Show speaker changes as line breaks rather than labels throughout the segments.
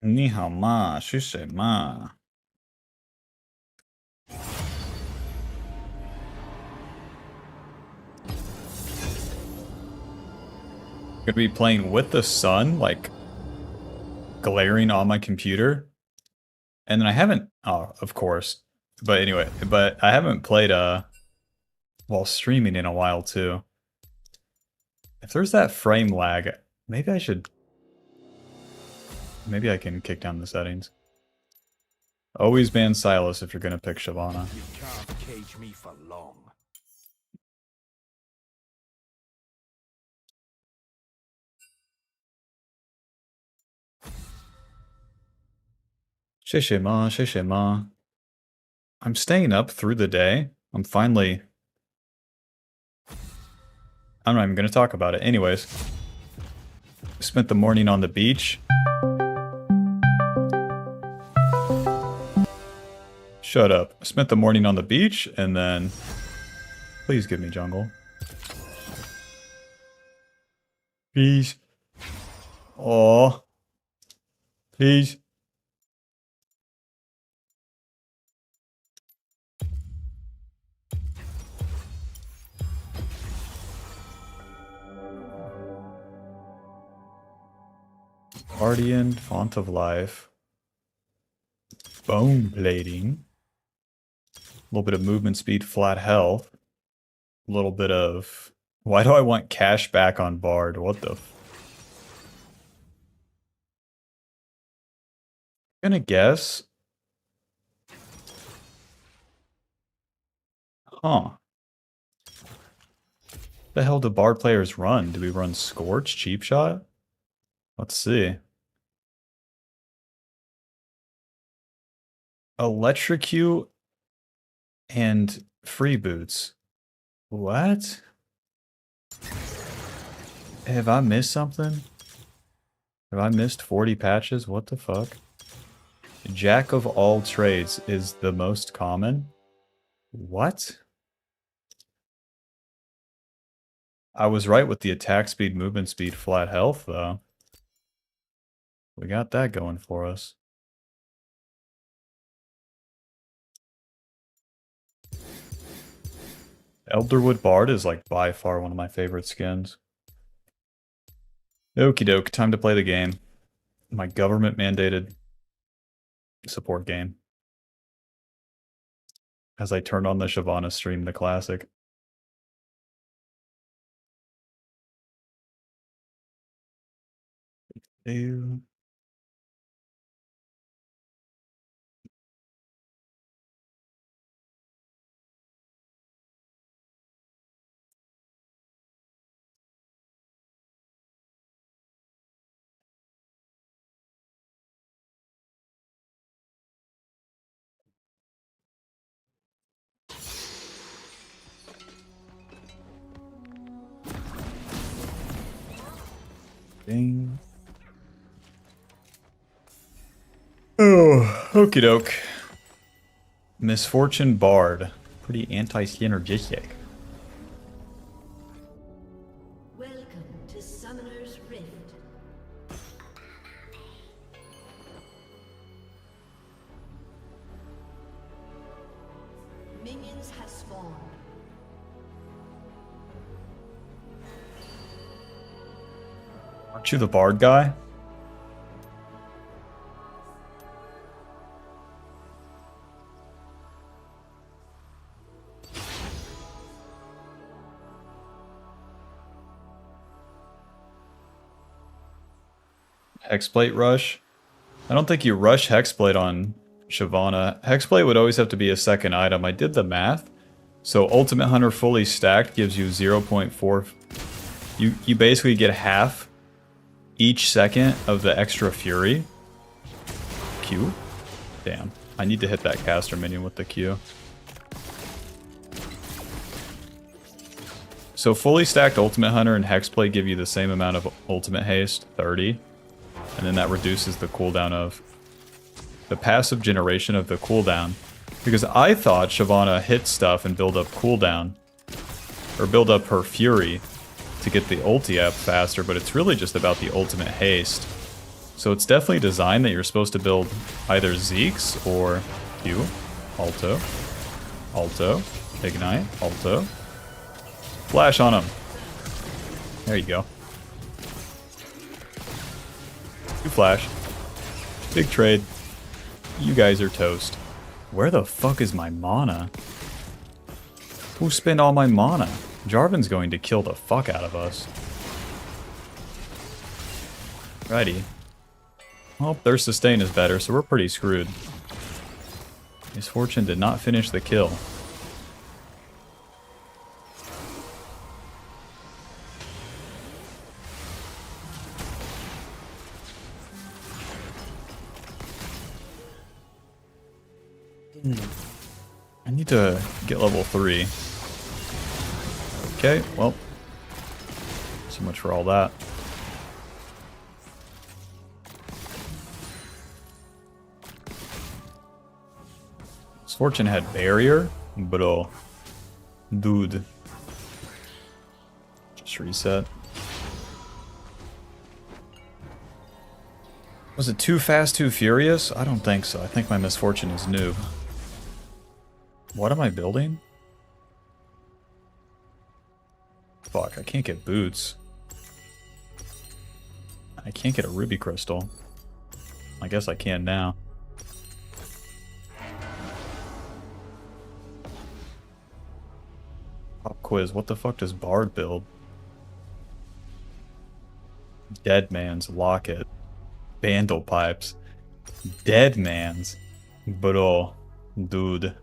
你好嘛，是谁嘛？ Gonna be playing with the sun, like, glaring on my computer. And then I haven't, oh, of course. But anyway, but I haven't played, while streaming in a while, too. If there's that frame lag, maybe I can kick down the settings. Always ban Silas if you're gonna pick Shyvana.
You can't cage me for long.
Shishima. I'm staying up through the day. I'm not even gonna talk about it. Anyways. Spent the morning on the beach. Shut up. Spent the morning on the beach, and then... Please give me jungle. Please. Oh. Please. Guardian, Font of Life. Bone Plating. A little bit of movement speed, flat health. A little bit of... Why do I want cash back on Bard? What the... Gonna guess... Huh. The hell do Bard players run? Do we run Scorch, Cheap Shot? Let's see. Electrocute and free boots. What? Have I missed something? Have I missed 40 patches? What the fuck? Jack of all trades is the most common? What? I was right with the attack speed, movement speed, flat health, though. We got that going for us. Elderwood Bard is like by far one of my favorite skins. Okie doke, time to play the game. My government mandated support game. As I turn on the Shyvana stream, the classic. Ew. Ding. Oh, okie doke. Misfortune Bard. Pretty anti-synergistic.
Welcome to Summoner's Rift. Minions have spawned.
Aren't you the Bard guy? Hexblade rush? I don't think you rush Hexblade on Shyvana. Hexblade would always have to be a second item. I did the math. So Ultimate Hunter fully stacked gives you 0.4... You basically get half each second of the extra Fury. Q? Damn. I need to hit that caster minion with the Q. So fully stacked Ultimate Hunter and Hexblade give you the same amount of Ultimate Haste, 30. And then that reduces the cooldown of the passive generation of the cooldown. Because I thought Shyvana hit stuff and build up cooldown. Or build up her Fury to get the ulti up faster, but it's really just about the ultimate haste. So it's definitely designed that you're supposed to build either Zeke's or Q, Alto, Alto, Ignite, Alto. Flash on him. There you go. You flash. Big trade. You guys are toast. Where the fuck is my mana? Who spent all my mana? Jarvan's going to kill the fuck out of us. Righty. Well, their sustain is better, so we're pretty screwed. Misfortune did not finish the kill. I need to get level 3. Okay, well. So much for all that. Misfortune had barrier, bro. Dude. Just reset. Was it too fast, too furious? I don't think so. I think my Misfortune is noob. What am I building? Fuck, I can't get boots. I can't get a ruby crystal. I guess I can now. Pop quiz, what the fuck does Bard build? Dead Man's Locket. Bandle Pipes. Dead Man's. Bro. Dude.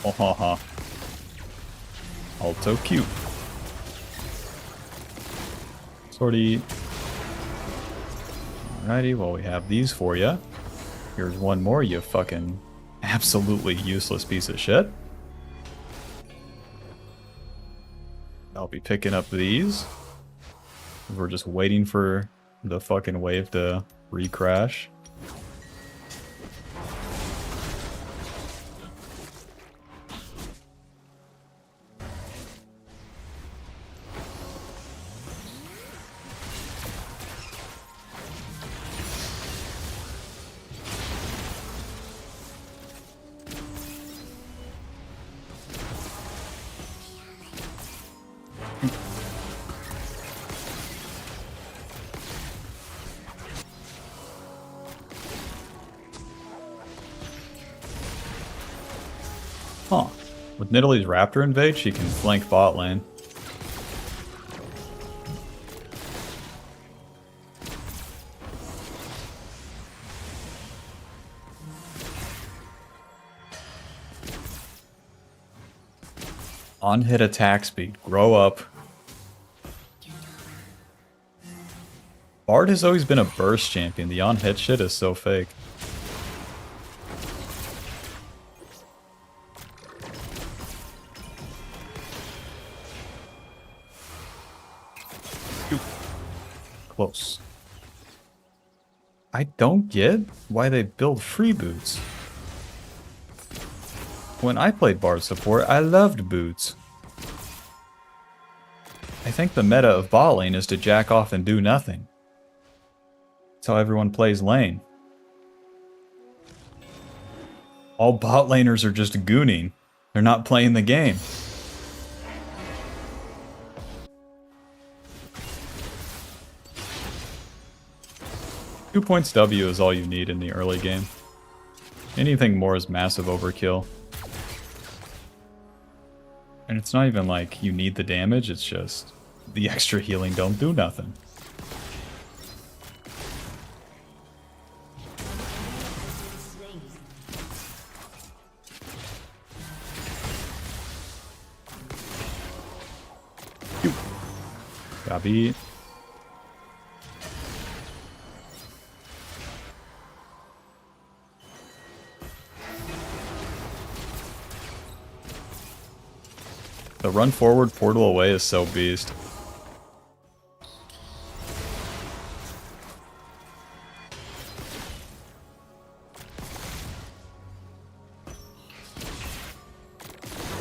Oh ha ha. Alto cute. Sorty. Alrighty, well we have these for you. Here's one more, you fucking absolutely useless piece of shit. I'll be picking up these. We're just waiting for the fucking wave to re-crash. Huh. With Nidalee's Raptor invade, she can flank bot lane. On-hit attack speed. Grow up. Bard has always been a burst champion. The on-hit shit is so fake. Close. I don't get why they build free boots. When I played Bard support, I loved boots. I think the meta of bot lane is to jack off and do nothing. That's how everyone plays lane. All bot laners are just gooning. They're not playing the game. Two points W is all you need in the early game. Anything more is massive overkill. And it's not even like you need the damage, it's just the extra healing don't do nothing. Got beat. The run forward, portal away is so beast.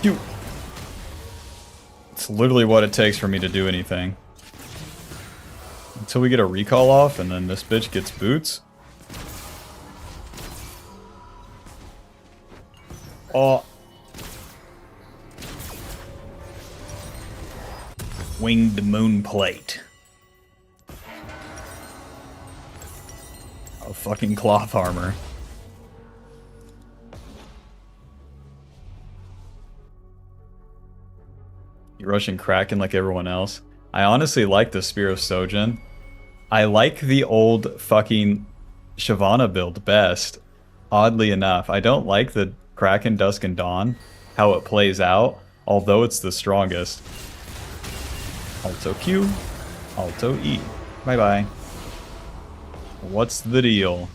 You. That's literally what it takes for me to do anything. Until we get a recall off, and then this bitch gets boots. Oh. Winged moon plate. Oh, fucking cloth armor. You're rushing Kraken like everyone else. I honestly like the Spear of Sojin. I like the old fucking Shyvana build best, oddly enough. I don't like the Kraken, Dusk, and Dawn, how it plays out, although it's the strongest. Alto Q, Alto E. Bye-bye. What's the deal?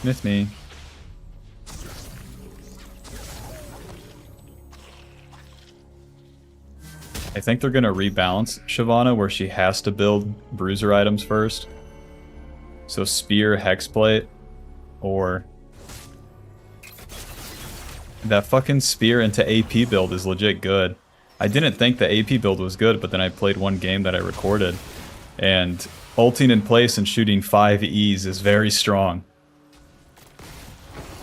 Miss me. I think they're going to rebalance Shyvana where she has to build bruiser items first. So Spear, Hexplate, or... That fucking Spear into AP build is legit good. I didn't think the AP build was good, but then I played one game that I recorded. And ulting in place and shooting 5 E's is very strong.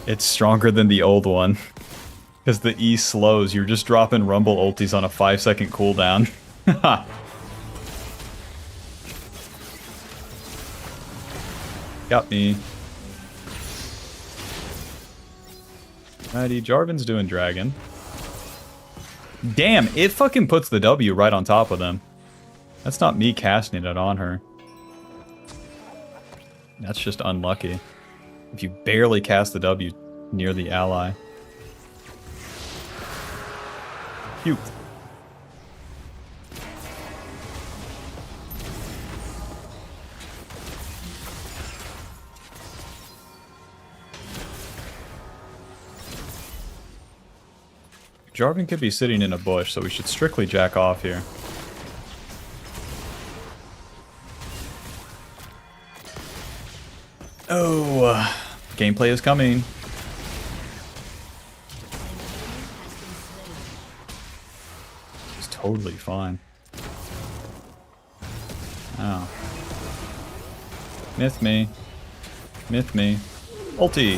It's stronger than the old one. Because the E slows, you're just dropping Rumble ultis on a 5-second cooldown. Got me. Alrighty, Jarvan's doing Dragon. Damn, it fucking puts the W right on top of them. That's not me casting it on her. That's just unlucky. If you barely cast the W near the ally. Cute. Jarvan could be sitting in a bush, so we should strictly jack off here. Oh, gameplay is coming. It's totally fine. Oh. Myth me. Myth me. Ulti.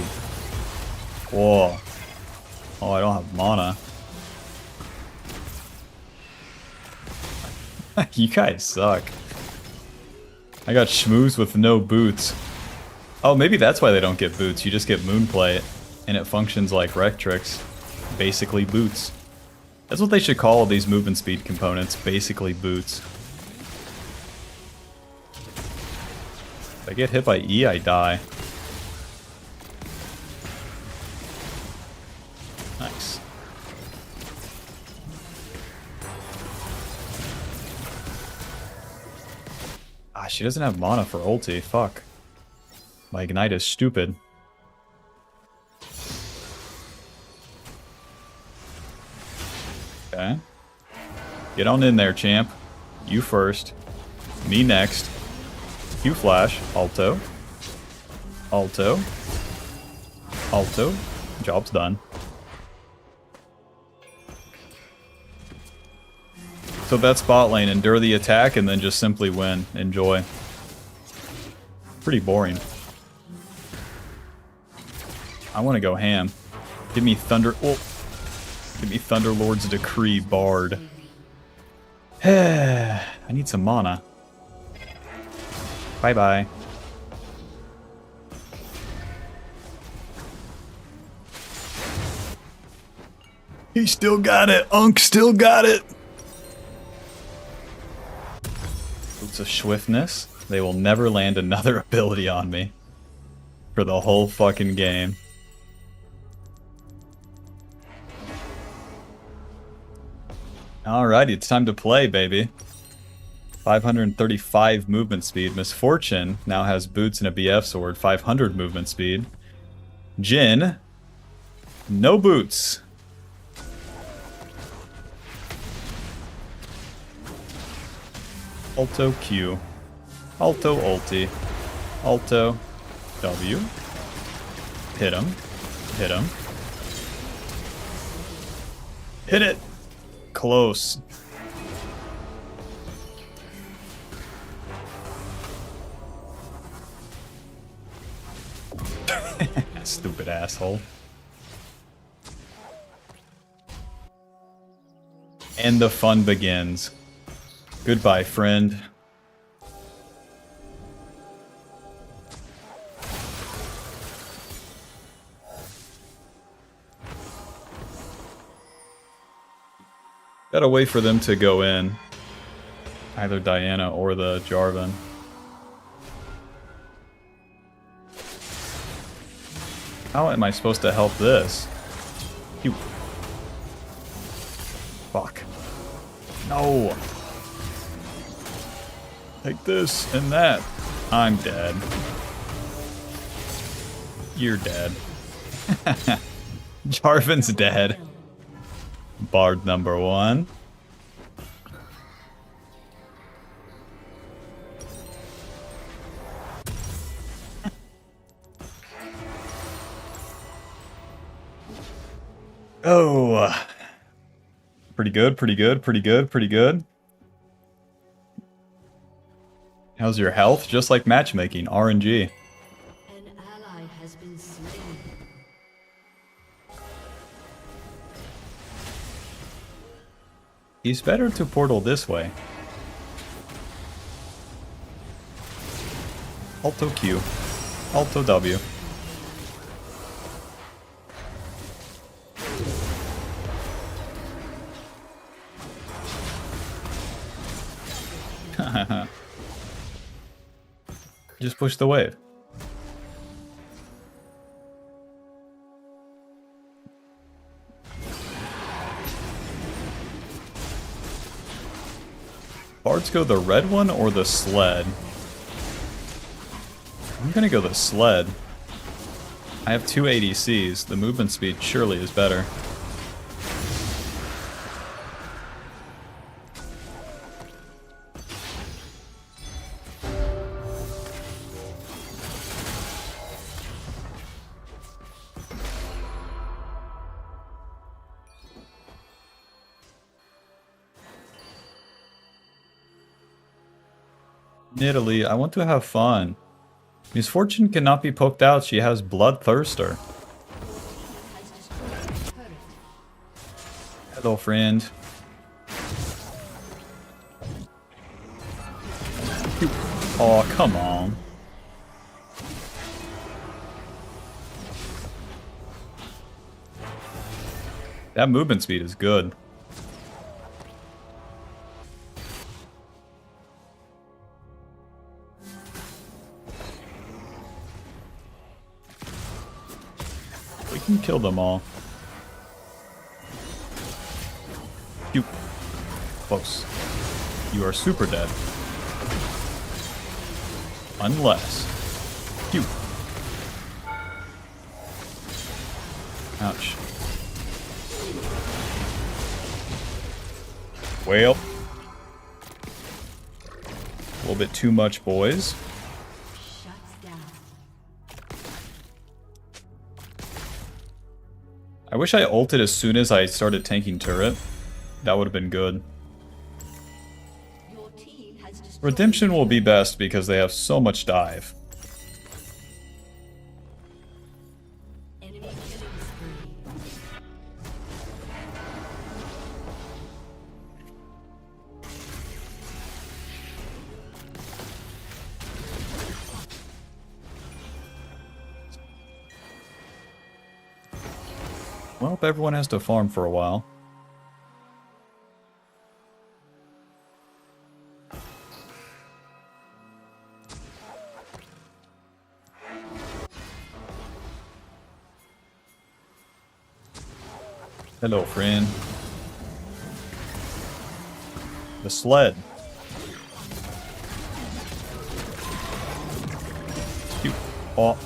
Whoa. Oh, I don't have mana. You guys suck. I got schmooze with no boots. Oh, maybe that's why they don't get boots. You just get Moonplate, and it functions like Rectrix. Basically boots. That's what they should call these movement speed components. Basically boots. If I get hit by E, I die. Nice. Ah, she doesn't have mana for ulti. Fuck. My Ignite is stupid. Okay. Get on in there, champ. You first. Me next. Q flash. Alto. Alto. Alto. Job's done. So that's bot lane. Endure the attack and then just simply win. Enjoy. Pretty boring. I want to go ham. Give me Thunder... Oh. Give me Thunderlord's Decree Bard. I need some mana. Bye-bye. He still got it. Unk still got it. Boots of Swiftness. They will never land another ability on me. For the whole fucking game. Alrighty, it's time to play, baby. 535 movement speed. Misfortune now has boots and a BF sword. 500 movement speed. Jin, no boots. Alto Q. Alto ulti. Alto W. Hit him. Hit him. Hit it! close. Stupid asshole. And the fun begins. Goodbye, friend. Gotta wait for them to go in. Either Diana or the Jarvan. How am I supposed to help this? You. Fuck. No. Take this and that. I'm dead. You're dead. Jarvan's dead. Bard number 1. Oh. Pretty good, pretty good, pretty good, pretty good. How's your health? Just like matchmaking, RNG.
An ally has been slain.
He's better to portal this way. Alto Q. Alto W. Just push the wave. Bards go the red one or the sled? I'm gonna go the sled. I have 2 ADCs. The movement speed surely is better. Italy, I want to have fun. Misfortune cannot be poked out. She has Bloodthirster. Hello, friend. Oh, come on. That movement speed is good. We can kill them all. You. Close. You are super dead. Unless. You. Ouch. Well. A little bit too much, boys. I wish I ulted as soon as I started tanking turret. That would have been good. Redemption will be best because they have so much dive. Well, everyone has to farm for a while. Hello, friend. The sled. Cute. Oh.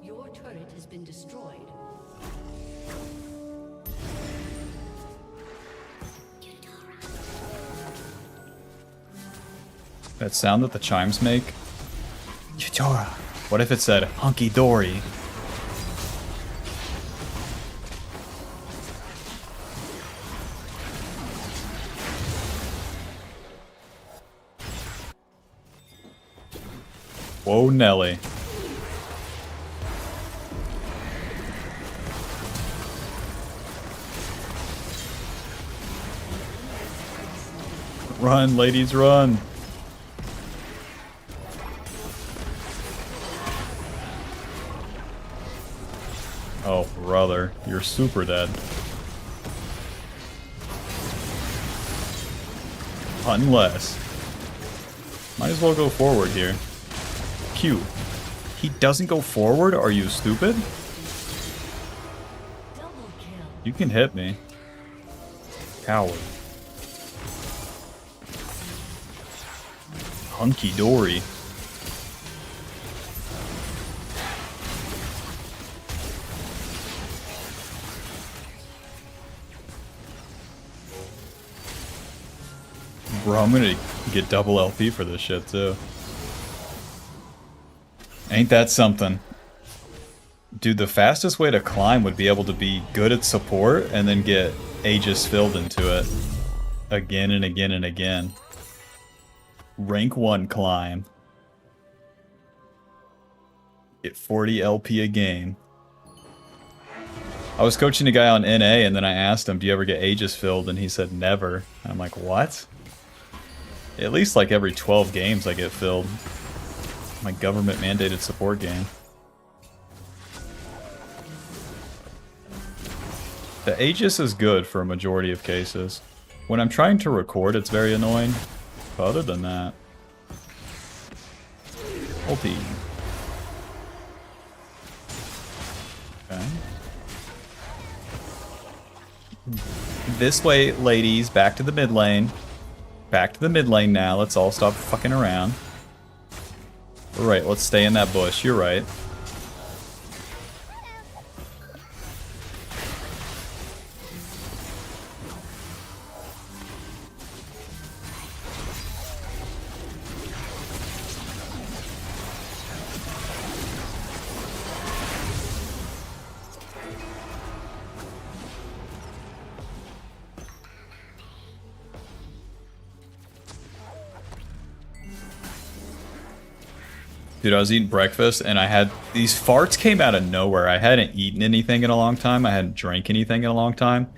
Your turret has been destroyed.
That sound that the chimes make. Yutora. What if it said hunky dory? Whoa, Nelly. Run, ladies, run. Oh, brother, you're super dead. Unless. Might as well go forward here. Q. He doesn't go forward? Are you stupid?
Double kill.
You can hit me. Coward. Hunky dory. Bro, I'm gonna get double LP for this shit too. Ain't that something? Dude, the fastest way to climb would be able to be good at support and then get Aegis filled into it. Again and again and again. Rank 1 climb. Get 40 LP a game. I was coaching a guy on NA and then I asked him, do you ever get Aegis filled? And he said never. And I'm like, what? At least like every 12 games I get filled. My government mandated support game. The Aegis is good for a majority of cases. When I'm trying to record, it's very annoying. But other than that... Ulti. Okay. This way, ladies. Back to the mid lane. Back to the mid lane now. Let's all stop fucking around. Alright, let's stay in that bush. You're right. Dude, I was eating breakfast and I had these farts came out of nowhere. I hadn't eaten anything in a long time. I hadn't drank anything in a long time.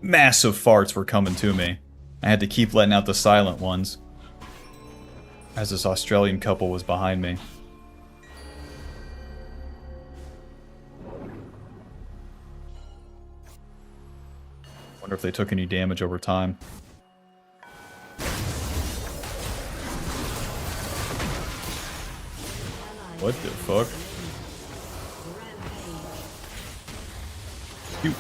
Massive farts were coming to me. I had to keep letting out the silent ones as this Australian couple was behind me. Wonder if they took any damage over time. What the fuck? You.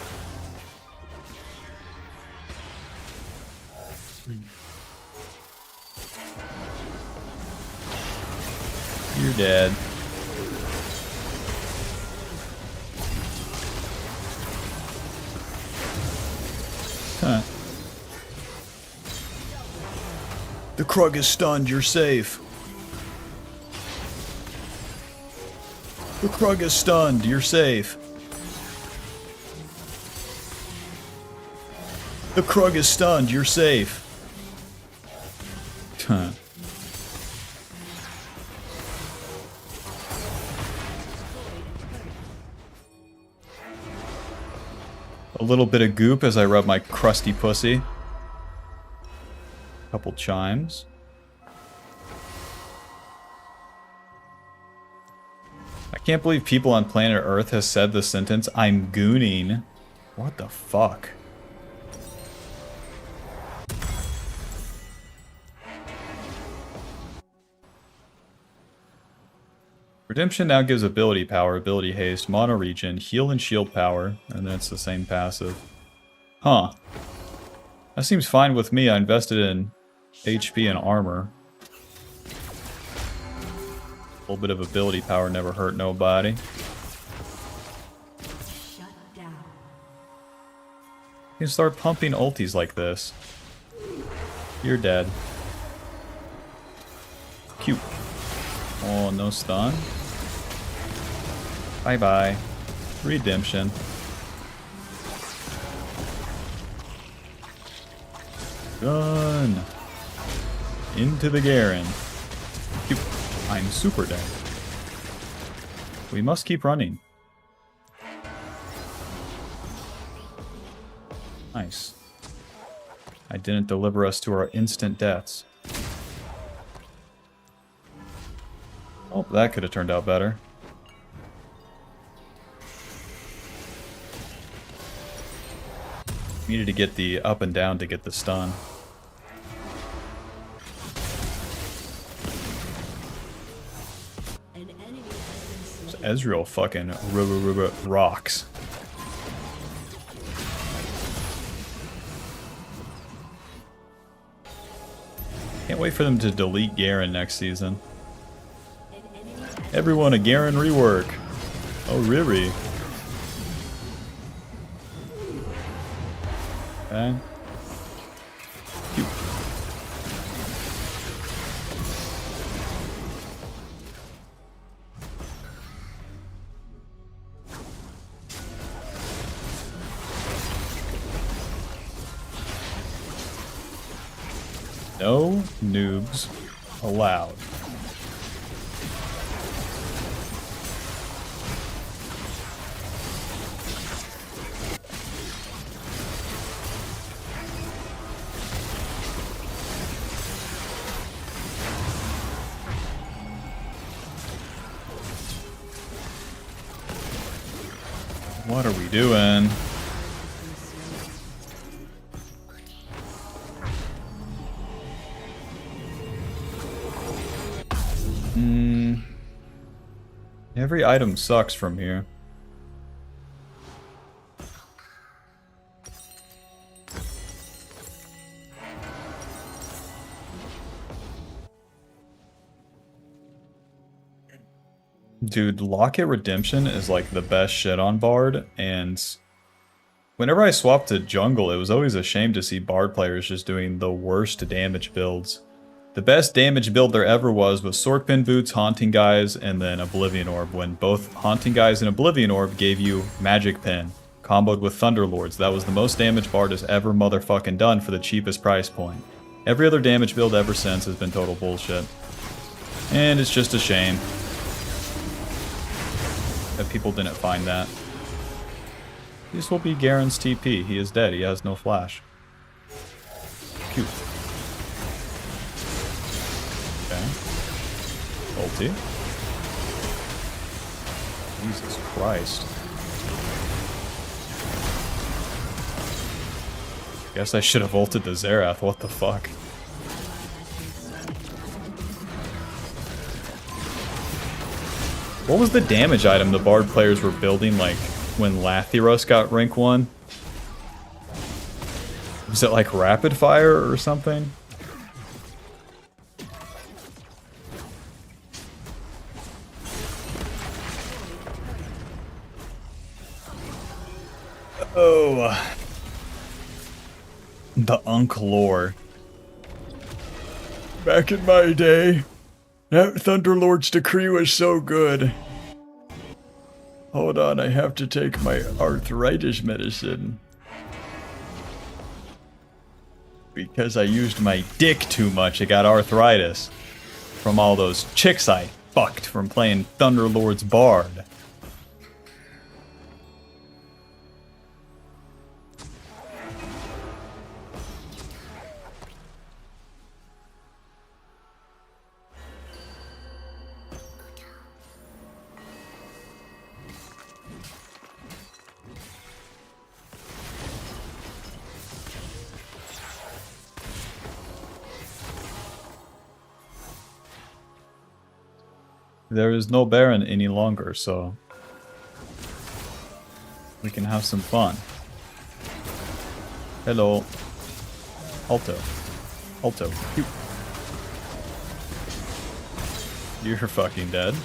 You're dead. Huh. The Krug is stunned, you're safe. The Krug is stunned, you're safe. The Krug is stunned, you're safe. Huh. A little bit of goop as I rub my crusty pussy. Couple chimes. I can't believe people on planet Earth has said the sentence, I'm gooning. What the fuck? Redemption now gives ability power, ability haste, mono regen, heal and shield power, and then it's the same passive. Huh. That seems fine with me. I invested in HP and armor. A little bit of ability power never hurt nobody.
Shut down.
You can start pumping ultis like this. You're dead. Cute. Oh, no stun. Bye-bye. Redemption. Gun. Into the Garen. Phew. I'm super dead. We must keep running. Nice. I didn't deliver us to our instant deaths. Oh, that could have turned out better. Needed to get the up and down to get the stun.
An enemy has been slain.
Ezreal fucking rocks. Can't wait for them to delete Garen next season.
An enemy has
Everyone a Garen rework. Oh, really? Okay. Pew. No noobs allowed. What are we doing? Every item sucks from here. Dude, Locket Redemption is like the best shit on Bard, and whenever I swapped to jungle, it was always a shame to see Bard players just doing the worst damage builds. The best damage build there ever was Swordpin Boots, Haunting Guys, and then Oblivion Orb, when both Haunting Guys and Oblivion Orb gave you Magic Pin, comboed with Thunderlords. That was the most damage Bard has ever motherfucking done for the cheapest price point. Every other damage build ever since has been total bullshit. And it's just a shame that people didn't find that. This will be Garen's TP. He is dead. He has no flash. Cute. Okay. Ulti. Jesus Christ. Guess I should have ulted the Xerath. What the fuck? What was the damage item the Bard players were building, like, when Lathyros got rank 1? Was it like Rapid Fire or something? Oh. The Unk lore. Back in my day, that Thunderlord's decree was so good. Hold on, I have to take my arthritis medicine. Because I used my dick too much, I got arthritis. From all those chicks I fucked from playing Thunderlord's Bard. There is no Baron any longer, so we can have some fun. Hello. Alto. Alto. Pew. You're fucking dead.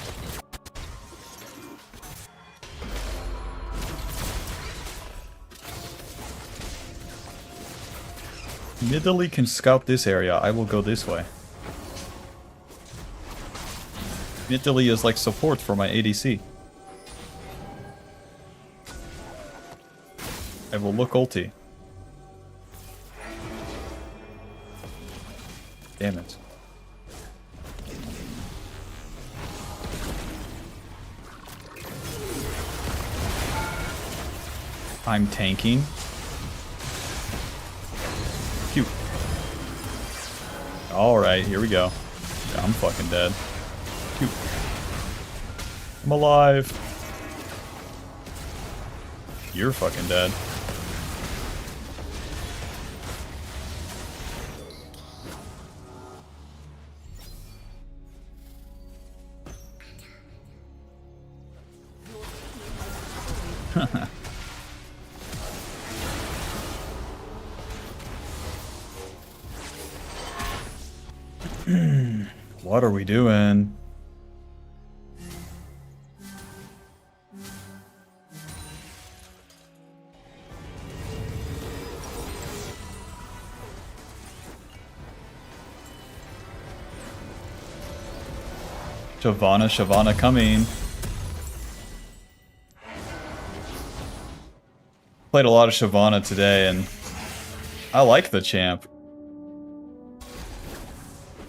Nidalee can scout this area. I will go this way. Nidalee is like support for my ADC. I will look ulti. Damn it. I'm tanking. Cute. Alright, here we go. Yeah, I'm fucking dead. Cute. I'm alive. You're fucking dead. What are we doing? Shyvana coming. Played a lot of Shyvana today, and I like the champ.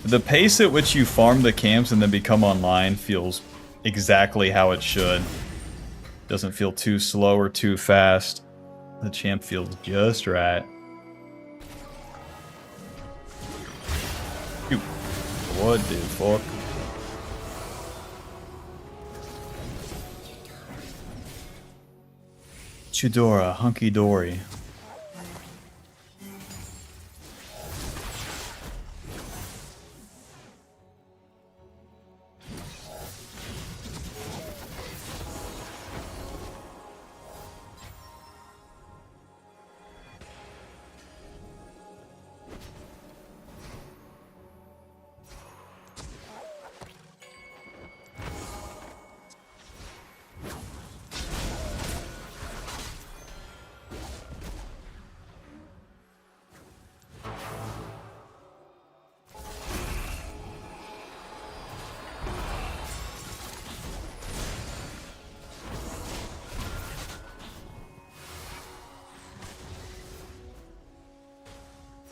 The pace at which you farm the camps and then become online feels exactly how it should. Doesn't feel too slow or too fast. The champ feels just right. Phew. What the fuck? Chidora, hunky dory.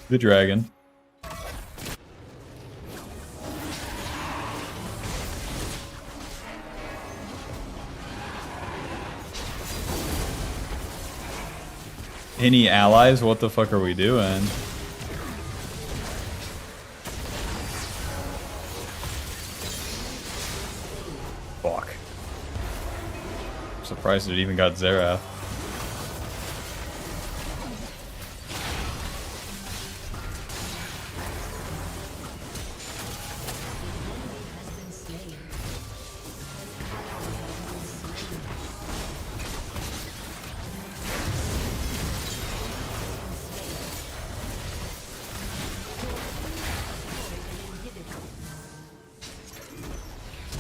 The dragon. Any allies? What the fuck are we doing? Fuck. I'm surprised it even got Xerath.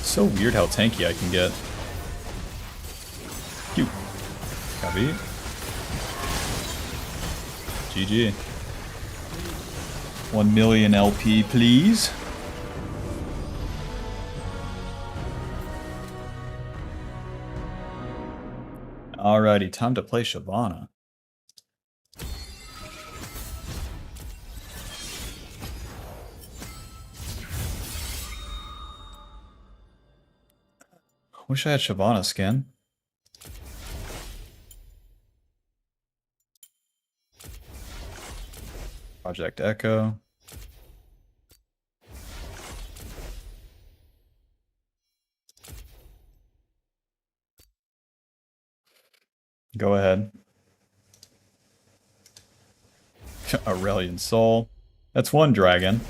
So weird how tanky I can get. Cute. Copy. GG. 1 million LP, please. Alrighty, time to play Shyvana. Wish I had Shyvana skin. Project Echo. Go ahead. Aurelian Soul. That's one dragon.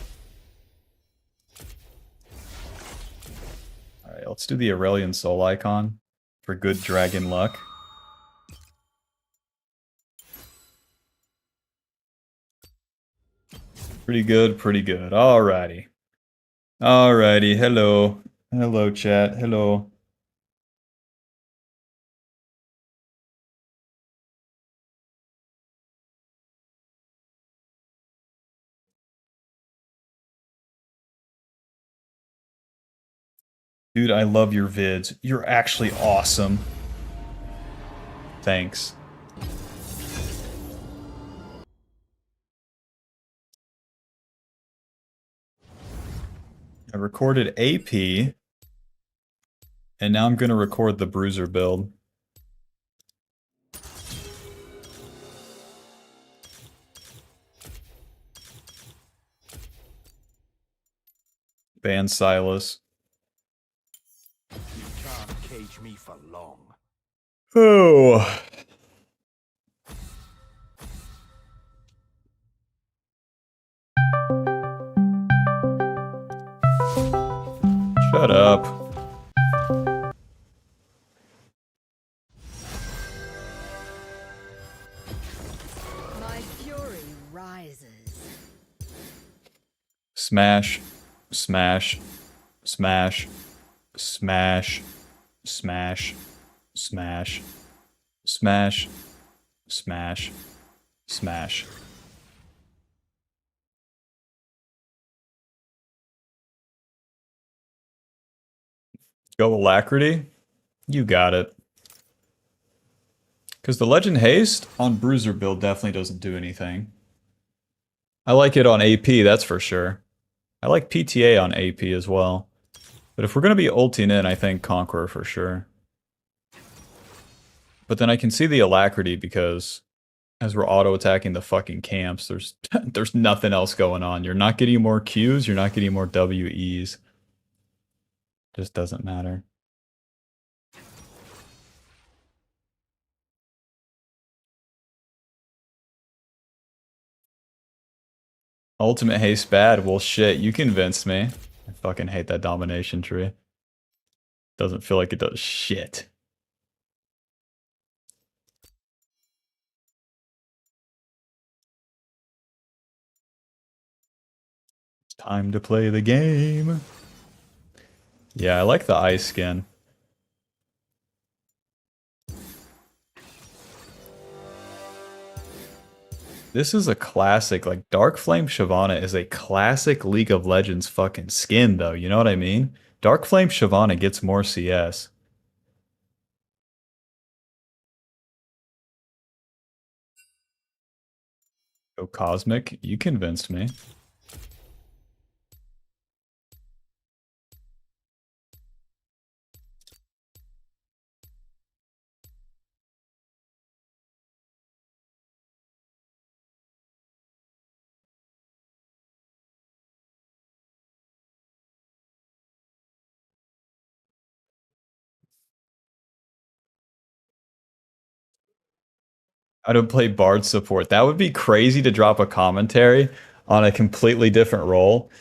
Alright, let's do the Aurelian Soul icon for good dragon luck. Pretty good, pretty good. Alrighty. Alrighty, hello. Hello, chat. Hello. Dude, I love your vids. You're actually awesome. Thanks. I recorded AP, and now I'm going to record the Bruiser build. Ban Silas.
You can't cage me for long.
Oh. Shut up.
My fury rises.
Smash. Smash. Smash. Smash. Smash. Smash. Smash. Smash. Smash. Go Alacrity? You got it. Because the Legend Haste on Bruiser build definitely doesn't do anything. I like it on AP, that's for sure. I like PTA on AP as well. But if we're going to be ulting in, I think Conqueror for sure. But then I can see the Alacrity because as we're auto-attacking the fucking camps, there's there's nothing else going on. You're not getting more Qs, you're not getting more WEs. Just doesn't matter. Ultimate haste bad. Well, shit, you convinced me. I fucking hate that domination tree. Doesn't feel like it does shit. It's time to play the game. Yeah, I like the ice skin. This is a classic, like Dark Flame Shyvana is a classic League of Legends fucking skin though, you know what I mean? Dark Flame Shyvana gets more CS. Go Cosmic, you convinced me. I don't play Bard support. That would be crazy to drop a commentary on a completely different role.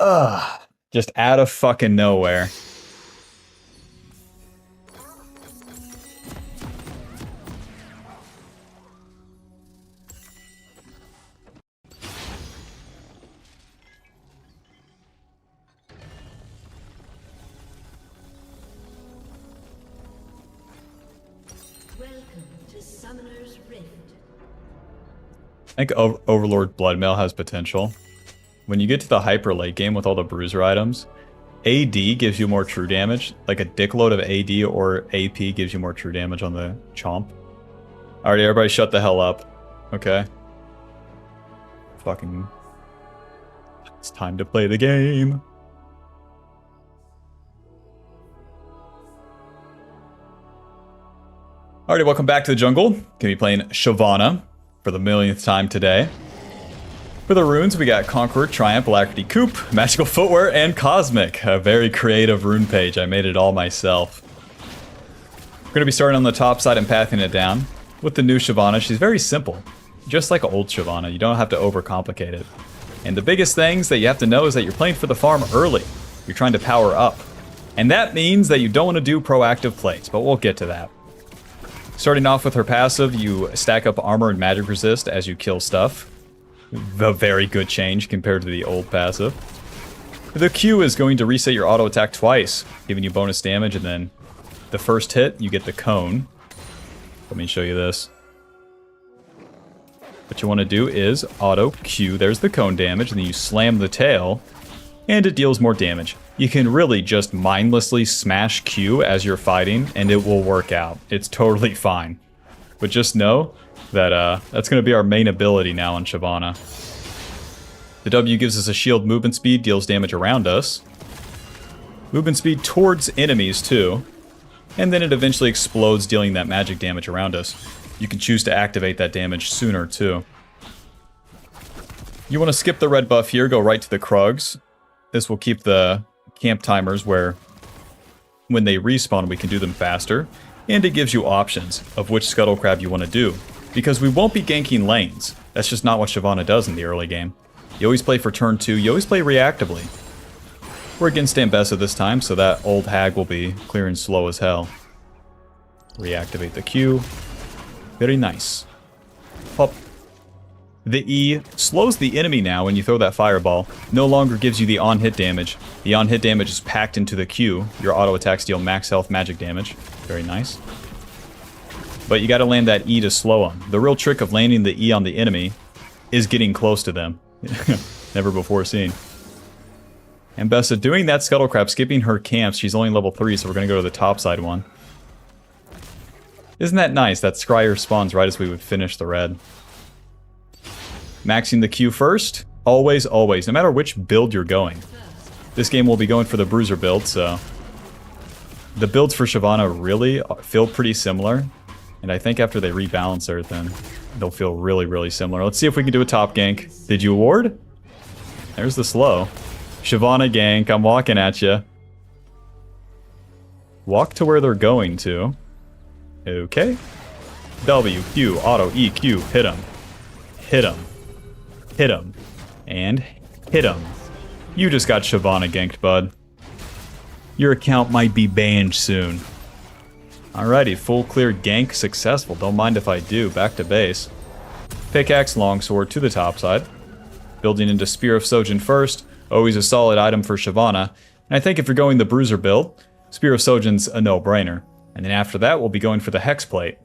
Ugh. Just out of fucking nowhere.
Welcome to Summoner's Rift.
I think Overlord Bloodmail has potential. When you get to the hyper late game with all the bruiser items, AD gives you more true damage. Like a dickload of AD or AP gives you more true damage on the chomp. Alright, everybody shut the hell up. Okay. Fucking... It's time to play the game. Alrighty, welcome back to the jungle. Gonna be playing Shyvana for the millionth time today. For the runes, we got Conqueror, Triumph, Alacrity, Coop, Magical Footwear, and Cosmic. A very creative rune page. I made it all myself. We're going to be starting on the top side and pathing it down. With the new Shyvana, she's very simple. Just like old Shyvana, you don't have to overcomplicate it. And the biggest things that you have to know is that you're playing for the farm early. You're trying to power up. And that means that you don't want to do proactive plays, but we'll get to that. Starting off with her passive, you stack up armor and magic resist as you kill stuff. A very good change compared to the old passive. The Q is going to reset your auto attack twice, giving you bonus damage, and then the first hit, you get the cone. Let me show you this. What you want to do is auto Q, there's the cone damage, and then you slam the tail, and it deals more damage. You can really just mindlessly smash Q as you're fighting, and it will work out. It's totally fine. But just know that that's going to be our main ability now on Shyvana. The W gives us a shield movement speed, deals damage around us. Movement speed towards enemies too. And then it eventually explodes, dealing that magic damage around us. You can choose to activate that damage sooner too. You want to skip the red buff here, go right to the Krugs. This will keep the camp timers where when they respawn we can do them faster. And it gives you options of which Scuttle Crab you want to do. Because we won't be ganking lanes. That's just not what Shyvana does in the early game. You always play for turn 2, you always play reactively. We're against Ambessa this time, so that old hag will be clearing slow as hell. Reactivate the Q. Very nice. Pop. The E slows the enemy now when you throw that fireball. No longer gives you the on-hit damage. The on-hit damage is packed into the Q. Your auto attacks deal max health magic damage. Very nice. But you gotta land that E to slow them. The real trick of landing the E on the enemy is getting close to them. Never before seen. Ambessa doing that Scuttle Crab, skipping her camps. She's only level 3, so we're gonna go to the top side one. Isn't that nice? That Scryer spawns right as we would finish the red. Maxing the Q first. Always, always. No matter which build you're going. This game will be going for the Bruiser build, so... The builds for Shyvana really feel pretty similar. And I think after they rebalance everything, they'll feel really, really similar. Let's see if we can do a top gank. Did you ward? There's the slow. Shyvana gank, I'm walking at you. Walk to where they're going to. Okay. W, Q, auto, E, Q, hit him. Hit him. Hit him. And hit him. You just got Shyvana ganked, bud. Your account might be banned soon. Alrighty, full clear gank successful. Don't mind if I do. Back to base. Pickaxe, longsword to the top side. Building into Spear of Sojin first. Always a solid item for Shyvana. And I think if you're going the Bruiser build, Spear of Sojin's a no-brainer. And then after that, we'll be going for the Hexplate.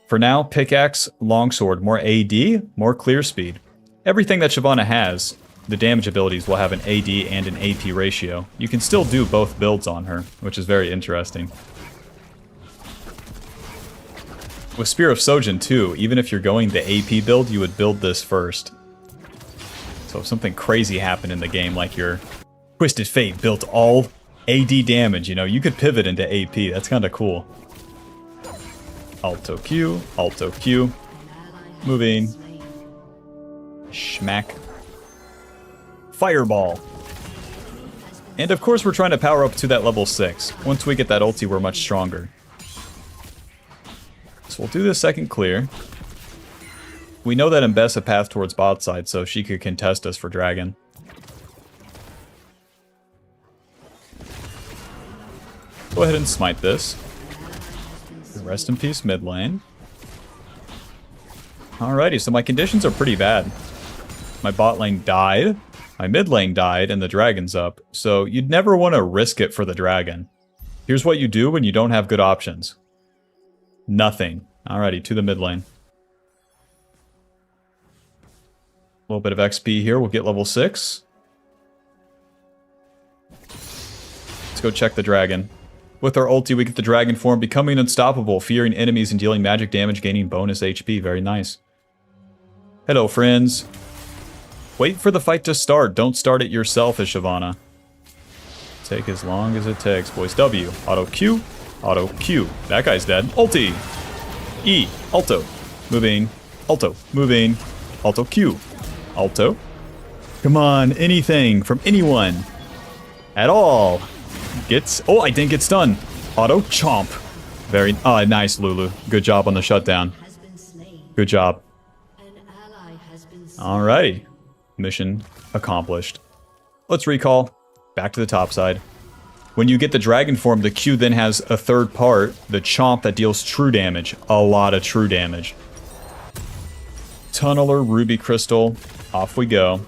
For now, pickaxe, longsword, more AD, more clear speed. Everything that Shyvana has, the damage abilities will have an AD and an AP ratio. You can still do both builds on her, which is very interesting. With Spear of Sojin too, even if you're going the AP build, you would build this first. So if something crazy happened in the game, like your Twisted Fate built all AD damage, you know, you could pivot into AP. That's kind of cool. Alto Q, Alto Q. Moving. Schmack. Fireball. And of course we're trying to power up to that level 6. Once we get that ulti, we're much stronger. So we'll do the second clear. We know that Ambessa path towards bot side, so she could contest us for dragon. Go ahead and smite this. Rest in peace mid lane. Alrighty, so my conditions are pretty bad. My bot lane died, my mid lane died, and the dragon's up. So you'd never want to risk it for the dragon. Here's what you do when you don't have good options. Nothing. Alrighty, to the mid lane. A little bit of XP here, we'll get level 6. Let's go check the dragon. With our ulti, we get the dragon form, becoming unstoppable, fearing enemies and dealing magic damage, gaining bonus HP. Very nice. Hello, friends. Wait for the fight to start. Don't start it yourself as Shyvana. Take as long as it takes, boys. W. Auto Q. Auto Q. That guy's dead. Ulti. E. Alto. Moving. Alto. Moving. Alto Q. Alto. Come on. Anything from anyone. At all. Gets... Oh, I didn't get stunned. Auto chomp. Very... nice, Lulu. Good job on the shutdown. Good job. Alrighty. Mission accomplished. Let's recall. Back to the top side. When you get the dragon form, the Q then has a third part, the chomp, that deals true damage. A lot of true damage. Tunneler, Ruby Crystal. Off we go.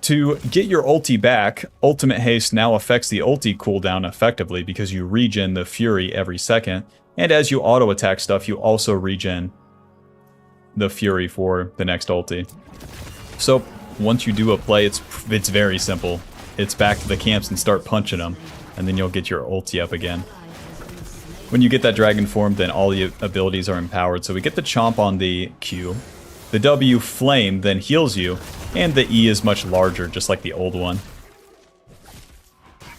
To get your ulti back, Ultimate Haste now affects the ulti cooldown effectively because you regen the Fury every second. And as you auto-attack stuff, you also regen the Fury for the next ulti. So, once you do a play, it's very simple. It's back to the camps and start punching them, and then you'll get your ulti up again. When you get that dragon form, then all the abilities are empowered. So we get the chomp on the Q. The W Flame then heals you, And the E is much larger, just like the old one.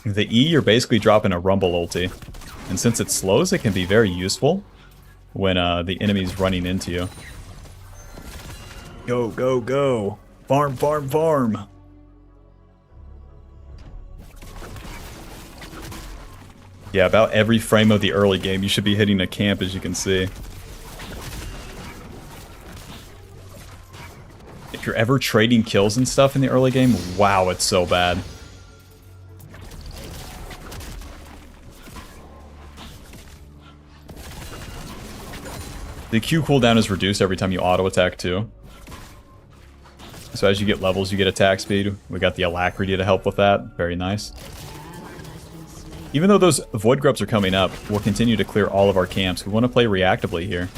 The E, you're basically dropping a Rumble ulti. And since it slows, it can be very useful when the enemy's running into you. Go, go, go. Farm, farm, farm. Yeah, about every frame of the early game, you should be hitting a camp, as you can see. If you're ever trading kills and stuff in the early game, wow, it's so bad. The Q cooldown is reduced every time you auto-attack, too. So as you get levels, you get attack speed. We got the Alacrity to help with that. Very nice. Even though those Void Grubs are coming up, we'll continue to clear all of our camps. We want to play reactively here.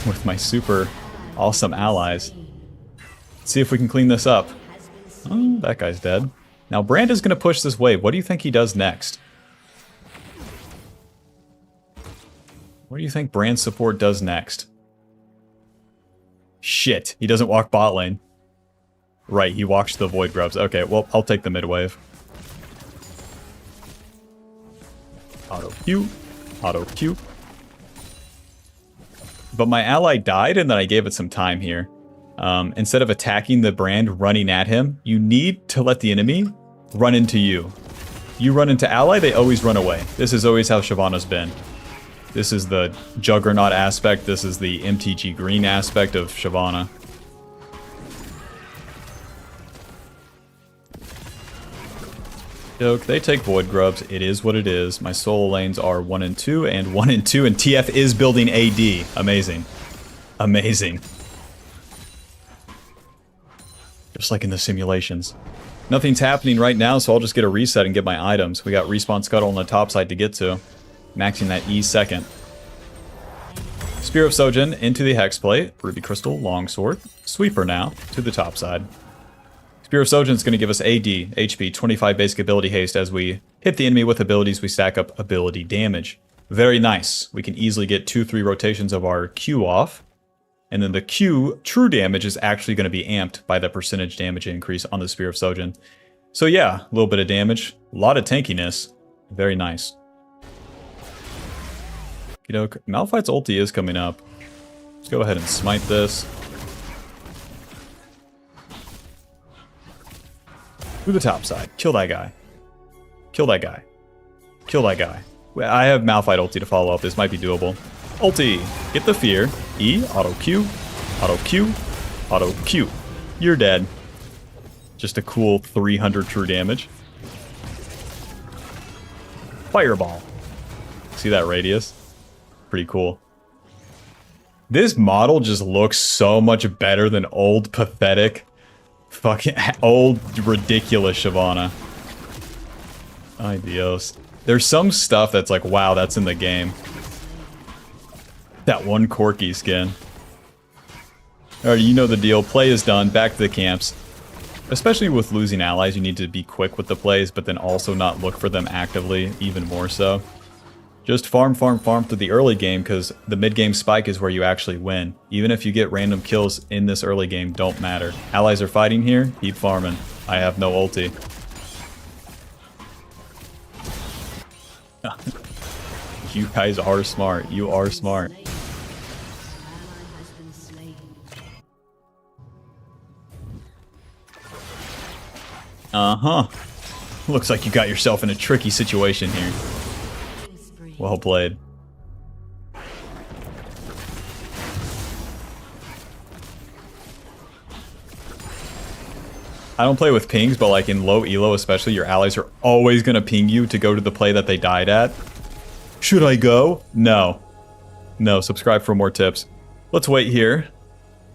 With my super awesome allies. Let's see if we can clean this up. Oh, that guy's dead. Now, Brand is going to push this wave. What do you think he does next? What do you think Brand's support does next? Shit, he doesn't walk bot lane. Right, he walks the Void Grubs. Okay, well, I'll take the mid wave. Auto Q. Auto Q. But my ally died, and then I gave it some time here. Instead of attacking the Brand running at him, you need to let the enemy run into you. You run into ally, they always run away. This is always how Shyvana's been. This is the Juggernaut aspect. This is the MTG Green aspect of Shyvana. Joke, they take Void Grubs. It is what it is. My solo lanes are 1 and 2 and 1 and 2, and TF is building AD. Amazing. Amazing. Just like in the simulations. Nothing's happening right now, so I'll just get a reset and get my items. We got Respawn Scuttle on the top side to get to. Maxing that E second. Spear of Sojin into the Hexplate. Ruby Crystal, Longsword. Sweeper now to the top side. Spear of Sojin is going to give us AD, HP, 25 basic ability haste as we hit the enemy with abilities we stack up ability damage. Very nice. We can easily get 2-3 rotations of our Q off. And then the Q true damage is actually going to be amped by the percentage damage increase on the Spear of Sojin. So yeah, a little bit of damage. A lot of tankiness. Very nice. Malphite's ulti is coming up. Let's go ahead and smite this. To the top side. Kill that guy. Kill that guy. Kill that guy. I have Malphite ulti to follow up. This might be doable. Ulti. Get the fear. E. Auto Q. Auto Q. Auto Q. You're dead. Just a cool 300 true damage. Fireball. See that radius? Pretty cool. This model just looks so much better than old, pathetic, fucking old, ridiculous Shyvana. Ay Dios. There's some stuff that's like, wow, that's in the game. That one Corki skin. Alright, you know the deal. Play is done. Back to the camps. Especially with losing allies, you need to be quick with the plays, but then also not look for them actively, even more so. Just farm, farm, farm through the early game, because the mid-game spike is where you actually win. Even if you get random kills in this early game, don't matter. Allies are fighting here, keep farming. I have no ulti. You guys are smart. You are smart. Uh-huh. Looks like you got yourself in a tricky situation here. Well played. I don't play with pings, but like in low elo especially, your allies are always going to ping you to go to the play that they died at. Should I go? No. No, subscribe for more tips. Let's wait here.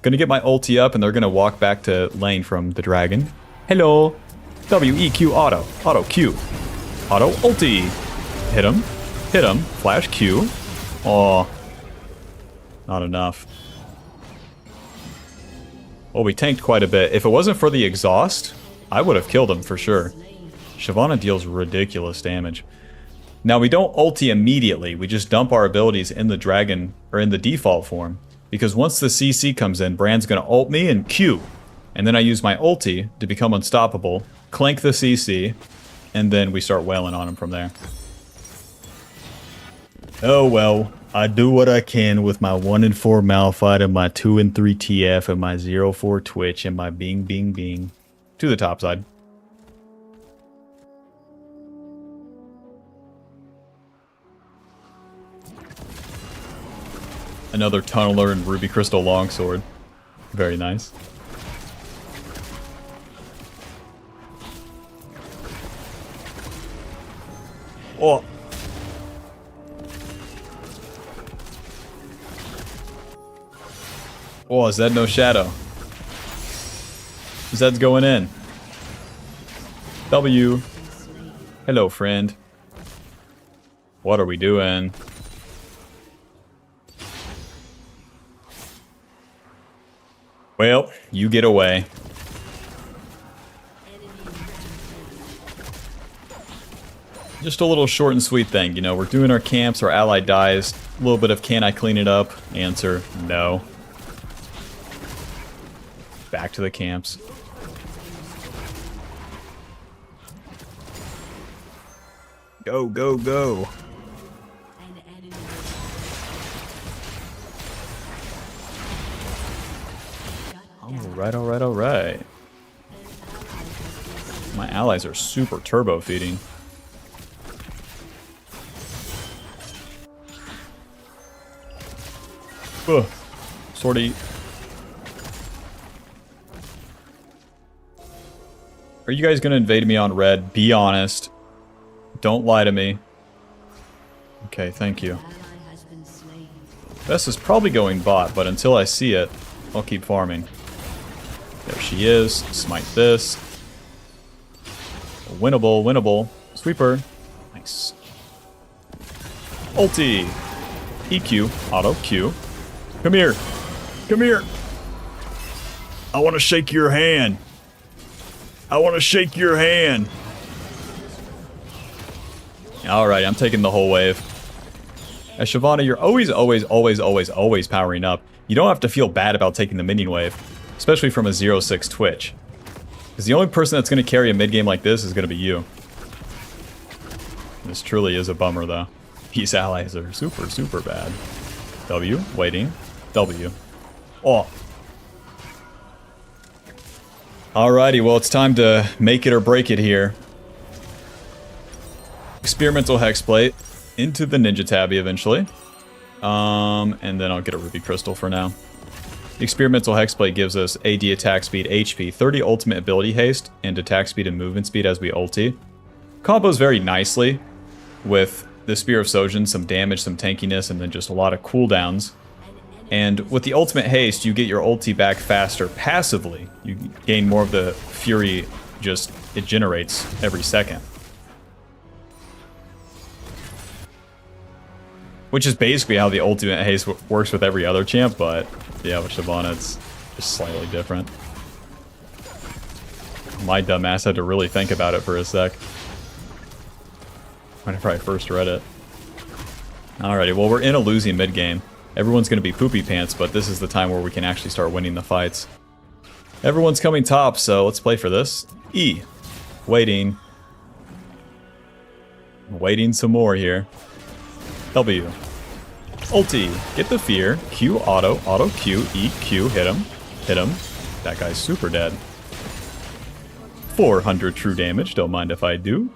Gonna get my ulti up and they're gonna walk back to lane from the dragon. Hello. WEQ auto. Auto Q. Auto ulti. Hit him. Hit him. Flash Q. Aw. Not enough. Well, we tanked quite a bit. If it wasn't for the exhaust, I would have killed him for sure. Shyvana deals ridiculous damage. Now, we don't ulti immediately. We just dump our abilities in the dragon, or in the default form. Because once the CC comes in, Brand's going to ult me and Q. And then I use my ulti to become unstoppable, clank the CC, and then we start wailing on him from there. Oh well, I do what I can with my 1 and 4 Malphite and my 2 and 3 TF and my 0-4 Twitch and my Bing Bing Bing. To the top side. Another Tunneler and Ruby Crystal Longsword. Very nice. Oh. Oh, is that no shadow? Zed's going in. W. Hello, friend. What are we doing? Well, you get away. Just a little short and sweet thing, you know, we're doing our camps, our ally dies, a little bit of can I clean it up? Answer, no. Back to the camps. Go, go, go. Alright, alright, alright. My allies are super turbo feeding. Ugh. Sortie. Are you guys gonna invade me on red? Be honest. Don't lie to me. Okay, thank you. Bess is probably going bot, but until I see it, I'll keep farming. There she is. Smite this. Winnable, winnable. Sweeper. Nice. Ulti. EQ. Auto Q. Come here. Come here. I want to shake your hand. I want to shake your hand. Alright, I'm taking the whole wave. As Shyvana, you're always powering up. You don't have to feel bad about taking the minion wave. Especially from a 0-6 Twitch. Because the only person that's going to carry a mid-game like this is going to be you. This truly is a bummer, though. These allies are super, super bad. W, waiting. W. Oh. Alrighty, well, it's time to make it or break it here. Experimental Hexplate into the Ninja Tabby eventually. And then I'll get a Ruby Crystal for now. The Experimental Hexplate gives us AD attack speed, HP, 30 ultimate ability haste, and attack speed and movement speed as we ulti. Combos very nicely with the Spear of Sojin, some damage, some tankiness, and then just a lot of cooldowns. And with the ultimate haste, you get your ulti back faster passively. You gain more of the fury, just it generates every second. Which is basically how the ultimate haste works with every other champ, but yeah, with Shyvana it's just slightly different. My dumbass had to really think about it for a sec. Whenever I first read it. Alrighty, well we're in a losing mid game. Everyone's going to be poopy pants, but this is the time where we can actually start winning the fights. Everyone's coming top, so let's play for this. E. Waiting. Waiting some more here. W. Ulti. Get the fear. Q auto. Auto Q. E Q. Hit him. Hit him. That guy's super dead. 400 true damage. Don't mind if I do.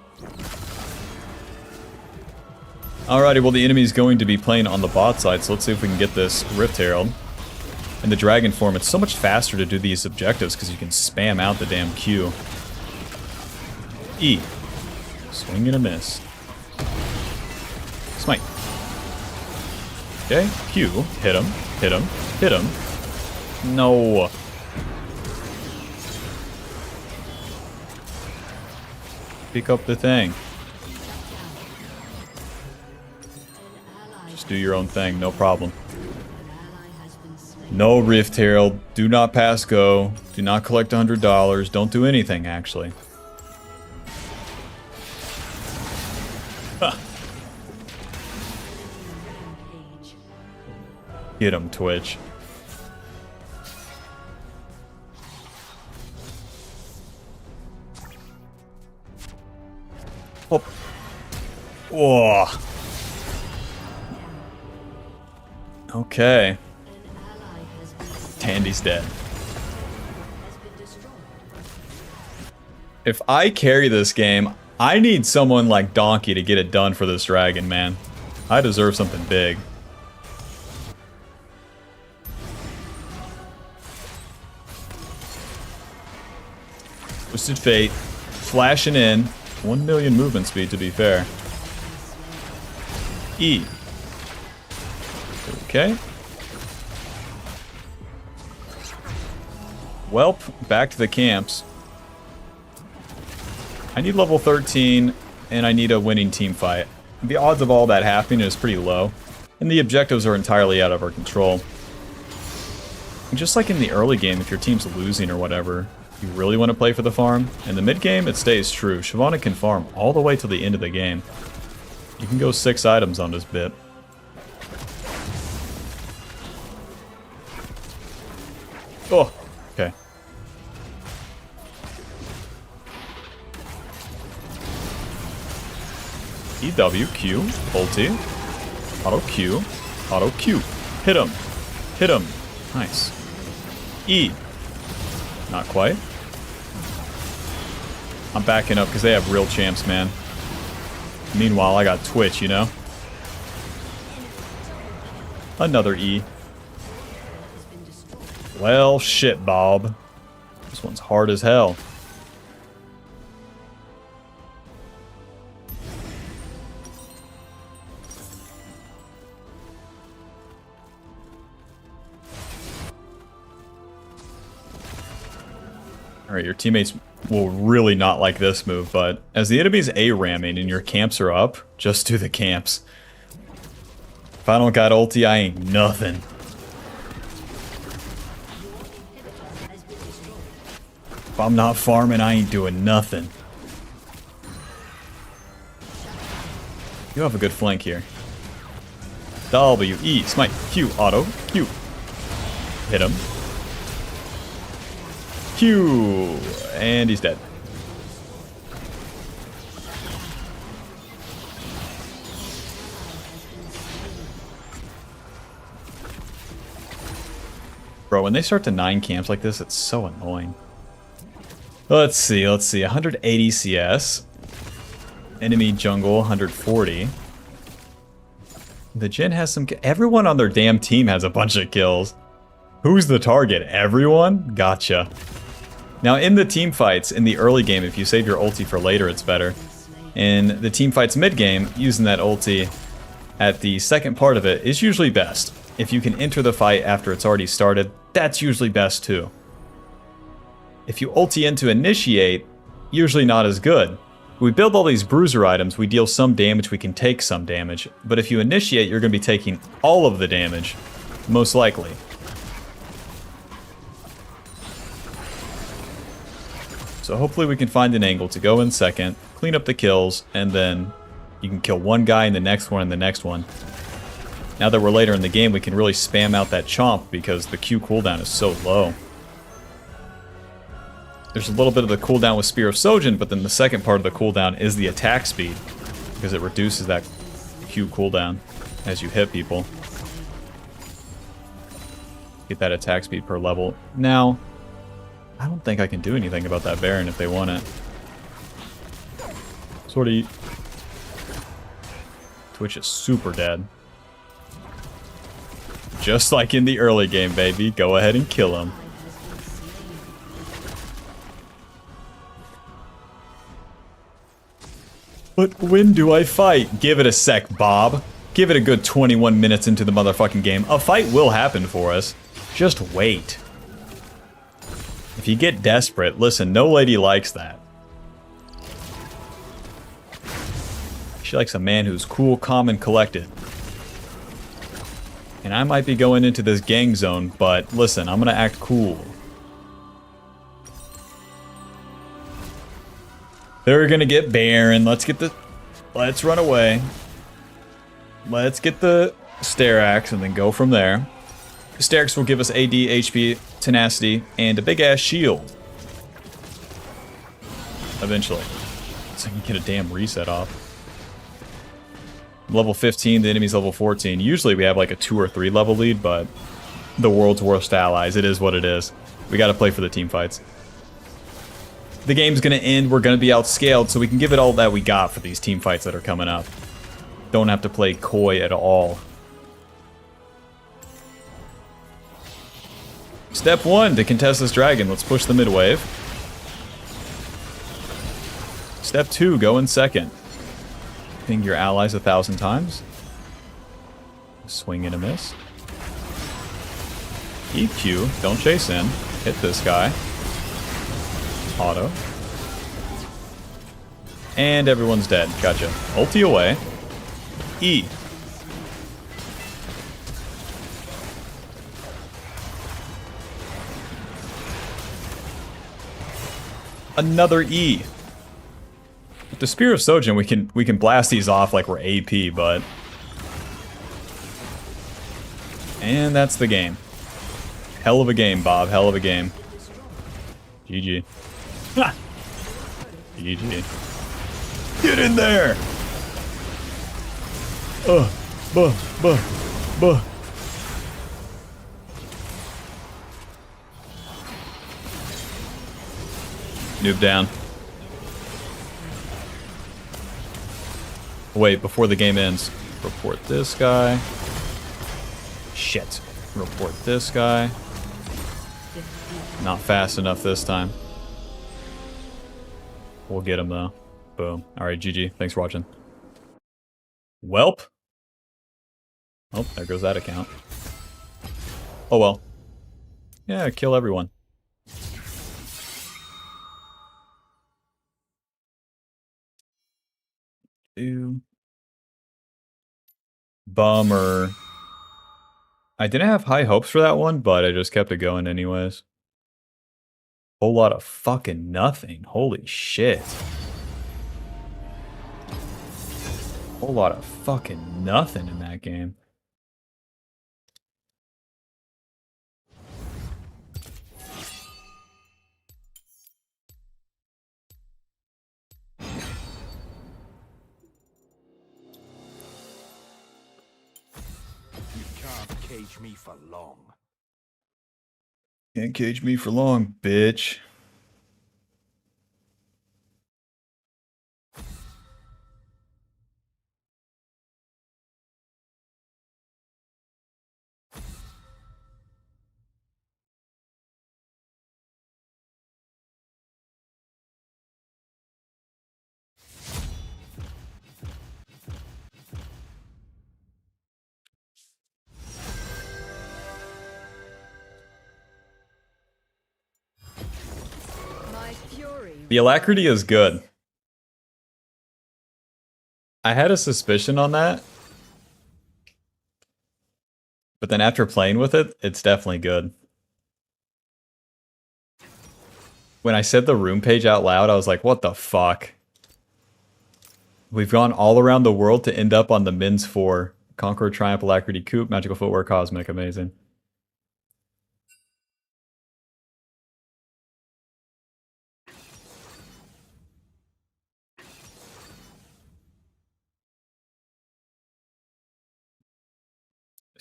Alrighty, well the enemy's going to be playing on the bot side, so let's see if we can get this Rift Herald. In the Dragon form, it's so much faster to do these objectives because you can spam out the damn Q. E. Swing and a miss. Smite. Okay, Q. Hit him. Hit him. Hit him. No. Pick up the thing. Just do your own thing, no problem. No Rift Herald. Do not pass go. Do not collect $100. Don't do anything, actually. Huh. Get him, Twitch. Oh. Oh. Okay. Tandy's dead. If I carry this game, I need someone like Donkey to get it done for this dragon, man. I deserve something big. Twisted Fate. Flashing in. 1 million movement speed, to be fair. E. Okay. Welp, back to the camps. I need level 13, and I need a winning team fight. The odds of all that happening is pretty low, and the objectives are entirely out of our control. Just like in the early game, if your team's losing or whatever, you really want to play for the farm. In the mid game, it stays true. Shyvana can farm all the way till the end of the game. You can go 6 items on this bit. Oh, okay. EW, Q, ulti, auto Q, auto Q. Hit him. Hit him. Nice. E. Not quite. I'm backing up because they have real champs, man. Meanwhile, I got Twitch, you know? Another E. Well, shit, Bob. This one's hard as hell. Alright, your teammates will really not like this move, but as the enemy's A-ramming and your camps are up, just do the camps. If I don't got ulti, I ain't nothing. If I'm not farming, I ain't doing nothing. You have a good flank here. W, E, smite, Q, auto, Q. Hit him. Q, and he's dead. Bro, when they start to 9 camps like this, it's so annoying. Let's see. 180 CS. Enemy jungle, 140. The Jhin has some... Everyone on their damn team has a bunch of kills. Who's the target? Everyone? Gotcha. Now, in the team fights, in the early game, if you save your ulti for later, it's better. In the team fights mid-game, using that ulti at the second part of it is usually best. If you can enter the fight after it's already started, that's usually best too. If you ulti in to initiate, usually not as good. We build all these bruiser items, we deal some damage, we can take some damage. But if you initiate, you're going to be taking all of the damage, most likely. So hopefully we can find an angle to go in second, clean up the kills, and then you can kill one guy and the next one and the next one. Now that we're later in the game, we can really spam out that chomp because the Q cooldown is so low. There's a little bit of the cooldown with Spear of Sojin, but then the second part of the cooldown is the attack speed because it reduces that Q cooldown as you hit people. Get that attack speed per level. Now, I don't think I can do anything about that Baron if they want it. Sorty. Twitch is super dead. Just like in the early game, baby. Go ahead and kill him. But when do I fight? Give it a sec, Bob. Give it a good 21 minutes into the motherfucking game. A fight will happen for us. Just wait. If you get desperate, listen, no lady likes that. She likes a man who's cool, calm, and collected. And I might be going into this gang zone, but listen, I'm gonna act cool. They're gonna get Baron. Let's run away. Let's get the Sterax and then go from there. Sterax will give us AD, HP, tenacity, and a big ass shield. Eventually. So you get a damn reset off. I'm level 15, the enemy's level 14. Usually we have like a 2 or 3 level lead, but the world's worst allies, it is what it is. We gotta play for the team fights. The game's gonna end, we're gonna be outscaled, so we can give it all that we got for these team fights that are coming up. Don't have to play coy at all. Step 1, to contest this dragon, let's push the mid wave. Step 2, go in second. Ping your allies 1,000 times. Swing and a miss. EQ, don't chase in. Hit this guy. Auto. And everyone's dead. Gotcha. Ulti away. E. Another E. With the Spear of Sojin, we can blast these off like we're AP, but... And that's the game. Hell of a game, Bob. Hell of a game. GG. Ha! GG. Get in there! Buh. Noob down. Wait, before the game ends. Report this guy. Shit. Report this guy. Not fast enough this time. We'll get him though. Boom. Alright, GG. Thanks for watching. Welp. Oh, there goes that account. Oh well. Yeah, kill everyone. Ew. Bummer. I didn't have high hopes for that one, but I just kept it going anyways. Whole lot of fucking nothing. Holy shit. Whole lot of fucking nothing in that game.
You can't cage me for long.
Can't cage me for long, bitch.
My fury.
The alacrity is good. I had a suspicion on that. But then after playing with it, it's definitely good. When I said the room page out loud, I was like, what the fuck? We've gone all around the world to end up on the men's 4. Conqueror, Triumph, Alacrity, Coupe, Magical Footwear, Cosmic. Amazing.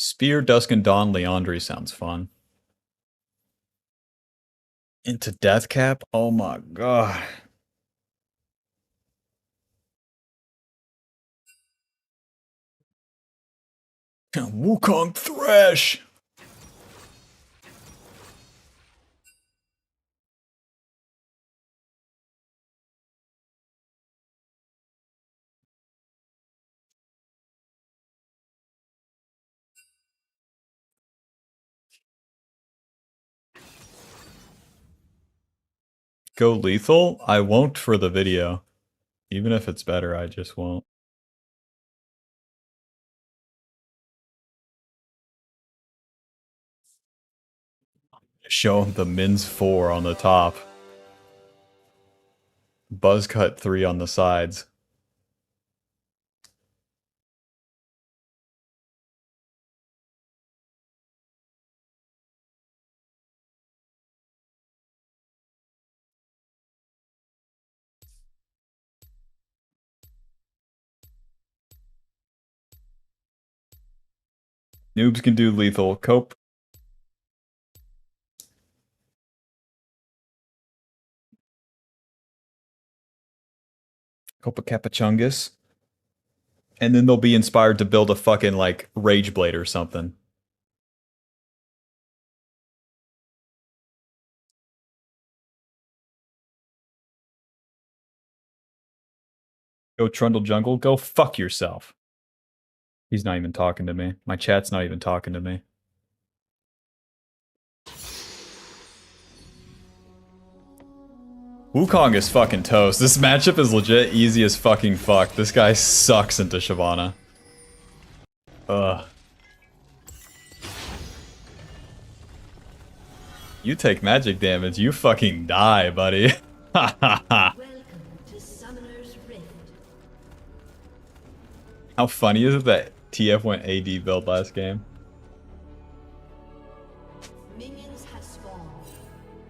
Spear, Dusk and Dawn, Leandri sounds fun. Into Death Cap? Oh my god. Wukong Thresh! Go lethal? I won't for the video. Even if it's better, I just won't. Show him the men's 4 on the top. Buzz cut 3 on the sides. Noobs can do lethal. Cope. Copa Capachungus. And then they'll be inspired to build a fucking, like, Rage Blade or something. Go Trundle Jungle. Go fuck yourself. He's not even talking to me. My chat's not even talking to me. Wukong is fucking toast. This matchup is legit easy as fucking fuck. This guy sucks into Shyvana. Ugh. You take magic damage, you fucking die, buddy. Ha ha ha. How funny is it that TF went AD build last game?
Minions have spawned.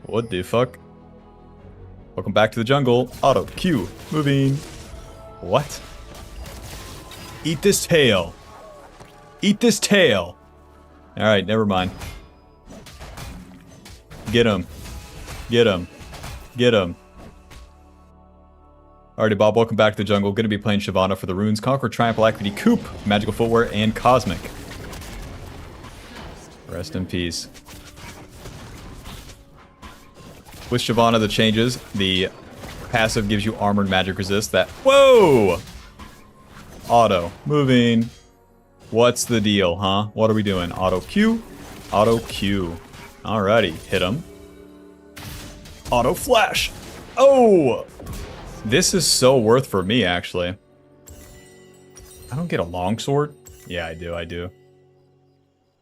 What the fuck? Welcome back to the jungle. Auto Q. Moving. What? Eat this tail. Eat this tail. Alright, never mind. Get him. Get him. Get him. Alrighty, Bob, welcome back to the jungle. Gonna be playing Shyvana for the runes. Conquer, Triumph, Alacrity, Coop, Magical Footwear, and Cosmic. Rest in peace. With Shyvana, the changes, the passive gives you armored magic resist that... Whoa! Auto. Moving. What's the deal, huh? What are we doing? Auto Q. Auto Q. Alrighty, hit him. Auto Flash. Oh! This is so worth for me, actually. I don't get a longsword? Yeah, I do.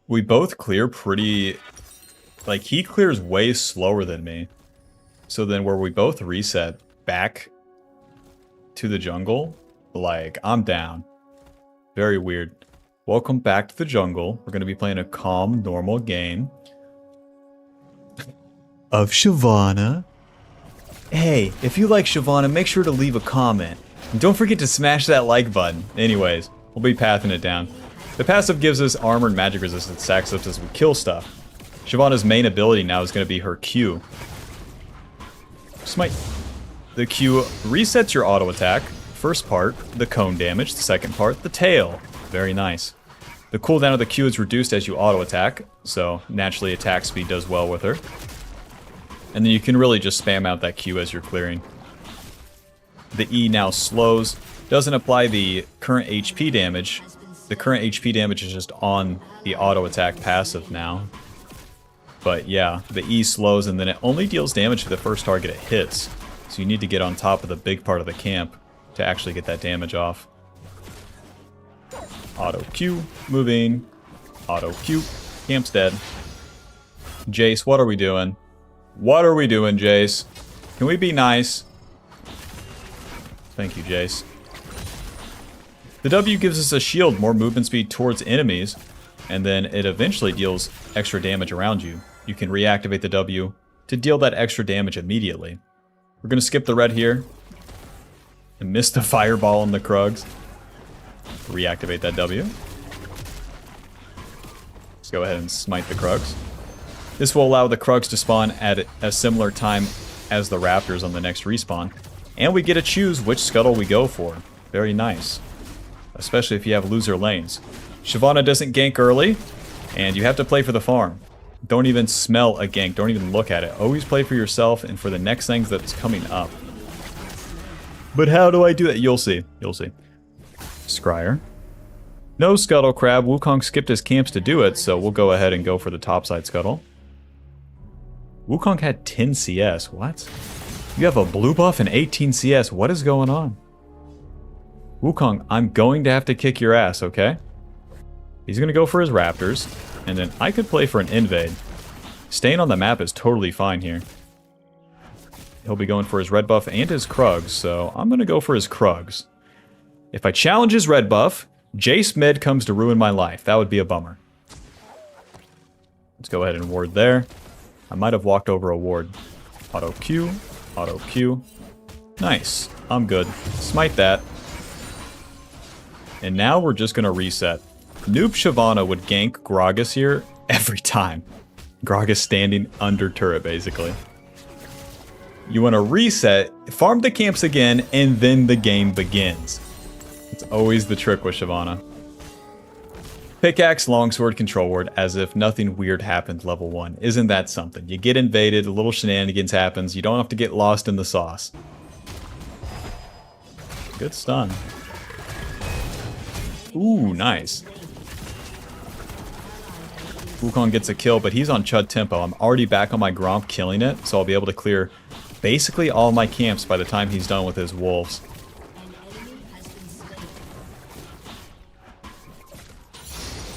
We both clear pretty... Like, he clears way slower than me. So then where we both reset back to the jungle, like, I'm down. Very weird. Welcome back to the jungle. We're going to be playing a calm, normal game of Shyvana. Hey, if you like Shyvana, make sure to leave a comment. And don't forget to smash that like button. Anyways, we'll be pathing it down. The passive gives us armored magic resistance, stacks up as we kill stuff. Shyvana's main ability now is going to be her Q. Smite. The Q resets your auto attack. First part, the cone damage. The second part, the tail. Very nice. The cooldown of the Q is reduced as you auto attack, so naturally attack speed does well with her. And then you can really just spam out that Q as you're clearing. The E now slows. Doesn't apply the current HP damage. The current HP damage is just on the auto attack passive now. But yeah, the E slows and then it only deals damage to the first target it hits. So you need to get on top of the big part of the camp to actually get that damage off. Auto Q, moving. Auto Q, camp's dead. Jace, what are we doing? What are we doing, Jace? Can we be nice? Thank you, Jace. The W gives us a shield, more movement speed towards enemies, and then it eventually deals extra damage around you. You can reactivate the W to deal that extra damage immediately. We're going to skip the red here and miss the fireball on the Krugs. Reactivate that W. Let's go ahead and smite the Krugs. This will allow the Krugs to spawn at a similar time as the Raptors on the next respawn. And we get to choose which scuttle we go for. Very nice. Especially if you have loser lanes. Shyvana doesn't gank early, and you have to play for the farm. Don't even smell a gank. Don't even look at it. Always play for yourself and for the next things that's coming up. But how do I do that? You'll see. You'll see. Scryer. No Scuttle Crab. Wukong skipped his camps to do it, so we'll go ahead and go for the topside Scuttle. Wukong had 10 CS. What? You have a blue buff and 18 CS. What is going on? Wukong, I'm going to have to kick your ass, okay? He's going to go for his Raptors, and then I could play for an invade. Staying on the map is totally fine here. He'll be going for his red buff and his Krugs, so I'm going to go for his Krugs. If I challenge his red buff, Jace mid comes to ruin my life. That would be a bummer. Let's go ahead and ward there. I might have walked over a ward. Auto Q. Auto Q. Nice. I'm good. Smite that. And now we're just going to reset. Noob Shyvana would gank Gragas here every time. Gragas standing under turret, basically. You want to reset, farm the camps again, and then the game begins. It's always the trick with Shyvana. Pickaxe, longsword, control ward, as if nothing weird happened level 1. Isn't that something? You get invaded, a little shenanigans happens, you don't have to get lost in the sauce. Good stun. Ooh, nice. Wukong gets a kill, but he's on Chud tempo. I'm already back on my Gromp killing it, so I'll be able to clear basically all my camps by the time he's done with his wolves.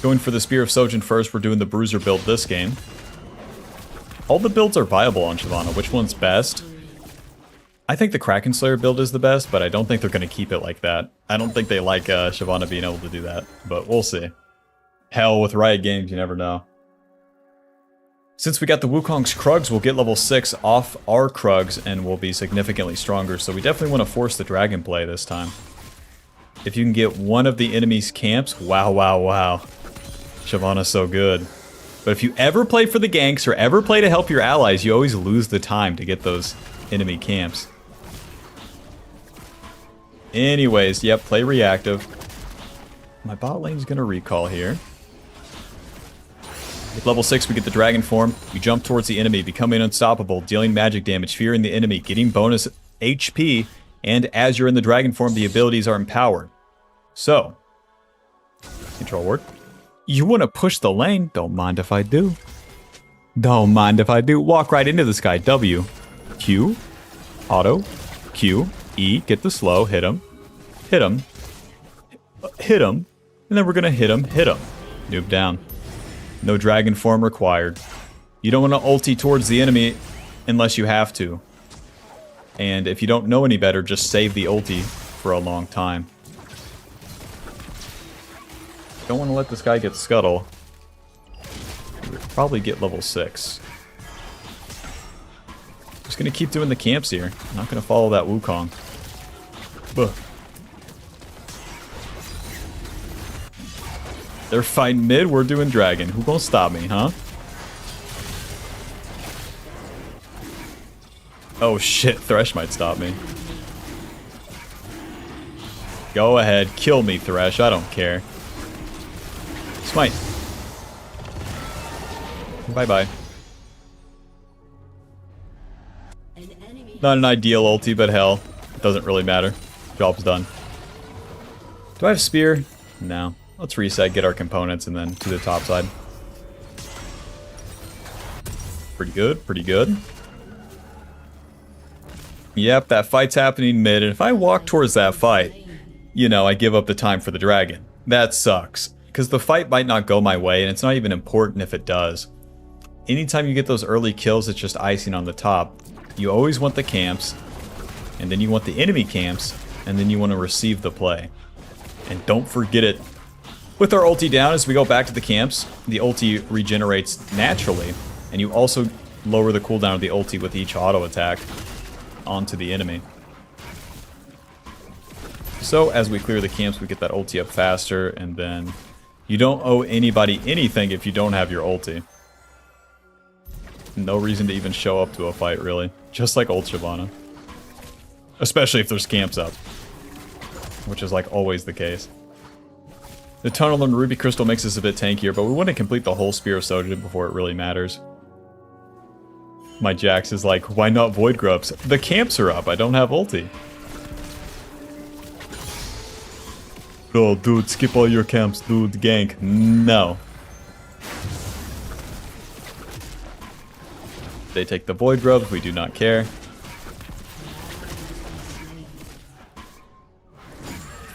Going for the Spear of Sojin first, we're doing the Bruiser build this game. All the builds are viable on Shyvana. Which one's best? I think the Kraken Slayer build is the best, but I don't think they're going to keep it like that. I don't think they like Shyvana being able to do that, but we'll see. Hell, with Riot Games, you never know. Since we got the Wukong's Krugs, we'll get level 6 off our Krugs and we'll be significantly stronger, so we definitely want to force the dragon play this time. If you can get one of the enemy's camps, wow, wow, wow. Shyvana's so good. But if you ever play for the ganks or ever play to help your allies, you always lose the time to get those enemy camps. Anyways, yep, play reactive. My bot lane's gonna recall here. With level 6, we get the dragon form. You jump towards the enemy, becoming unstoppable, dealing magic damage, fearing the enemy, getting bonus HP, and as you're in the dragon form, the abilities are empowered. So, control ward. You want to push the lane? Don't mind if I do. Don't mind if I do. Walk right into this guy. W. Q. Auto. Q. E. Get the slow. Hit him. Hit him. Hit him. And then we're going to hit him. Hit him. Noob down. No dragon form required. You don't want to ulti towards the enemy unless you have to. And if you don't know any better, just save the ulti for a long time. Don't want to let this guy get scuttle. We'll probably get level 6. Just gonna keep doing the camps here. I'm not gonna follow that Wukong. Buh. They're fighting mid, we're doing dragon. Who gonna stop me, huh? Oh shit, Thresh might stop me. Go ahead, kill me, Thresh, I don't care. Smite. Bye-bye. Not an ideal ulti, but hell, it doesn't really matter. Job's done. Do I have spear? No. Let's reset, get our components, and then to the top side. Pretty good, pretty good. Yep, that fight's happening mid, and if I walk towards that fight, you know, I give up the time for the dragon. That sucks. Because the fight might not go my way, and it's not even important if it does. Anytime you get those early kills, it's just icing on the top. You always want the camps, and then you want the enemy camps, and then you want to receive the play. And don't forget it. With our ulti down, as we go back to the camps, the ulti regenerates naturally, and you also lower the cooldown of the ulti with each auto attack onto the enemy. So as we clear the camps, we get that ulti up faster, and then you don't owe anybody anything if you don't have your ulti. No reason to even show up to a fight, really. Just like ult Shyvana. Especially if there's camps up. Which is like always the case. The tunnel and ruby crystal makes us a bit tankier, but we want to complete the whole Spear of Sojin before it really matters. My Jax is like, why not Void Grubs? The camps are up, I don't have ulti. Oh, dude, skip all your camps, dude, gank. No. They take the Void Grubs, we do not care.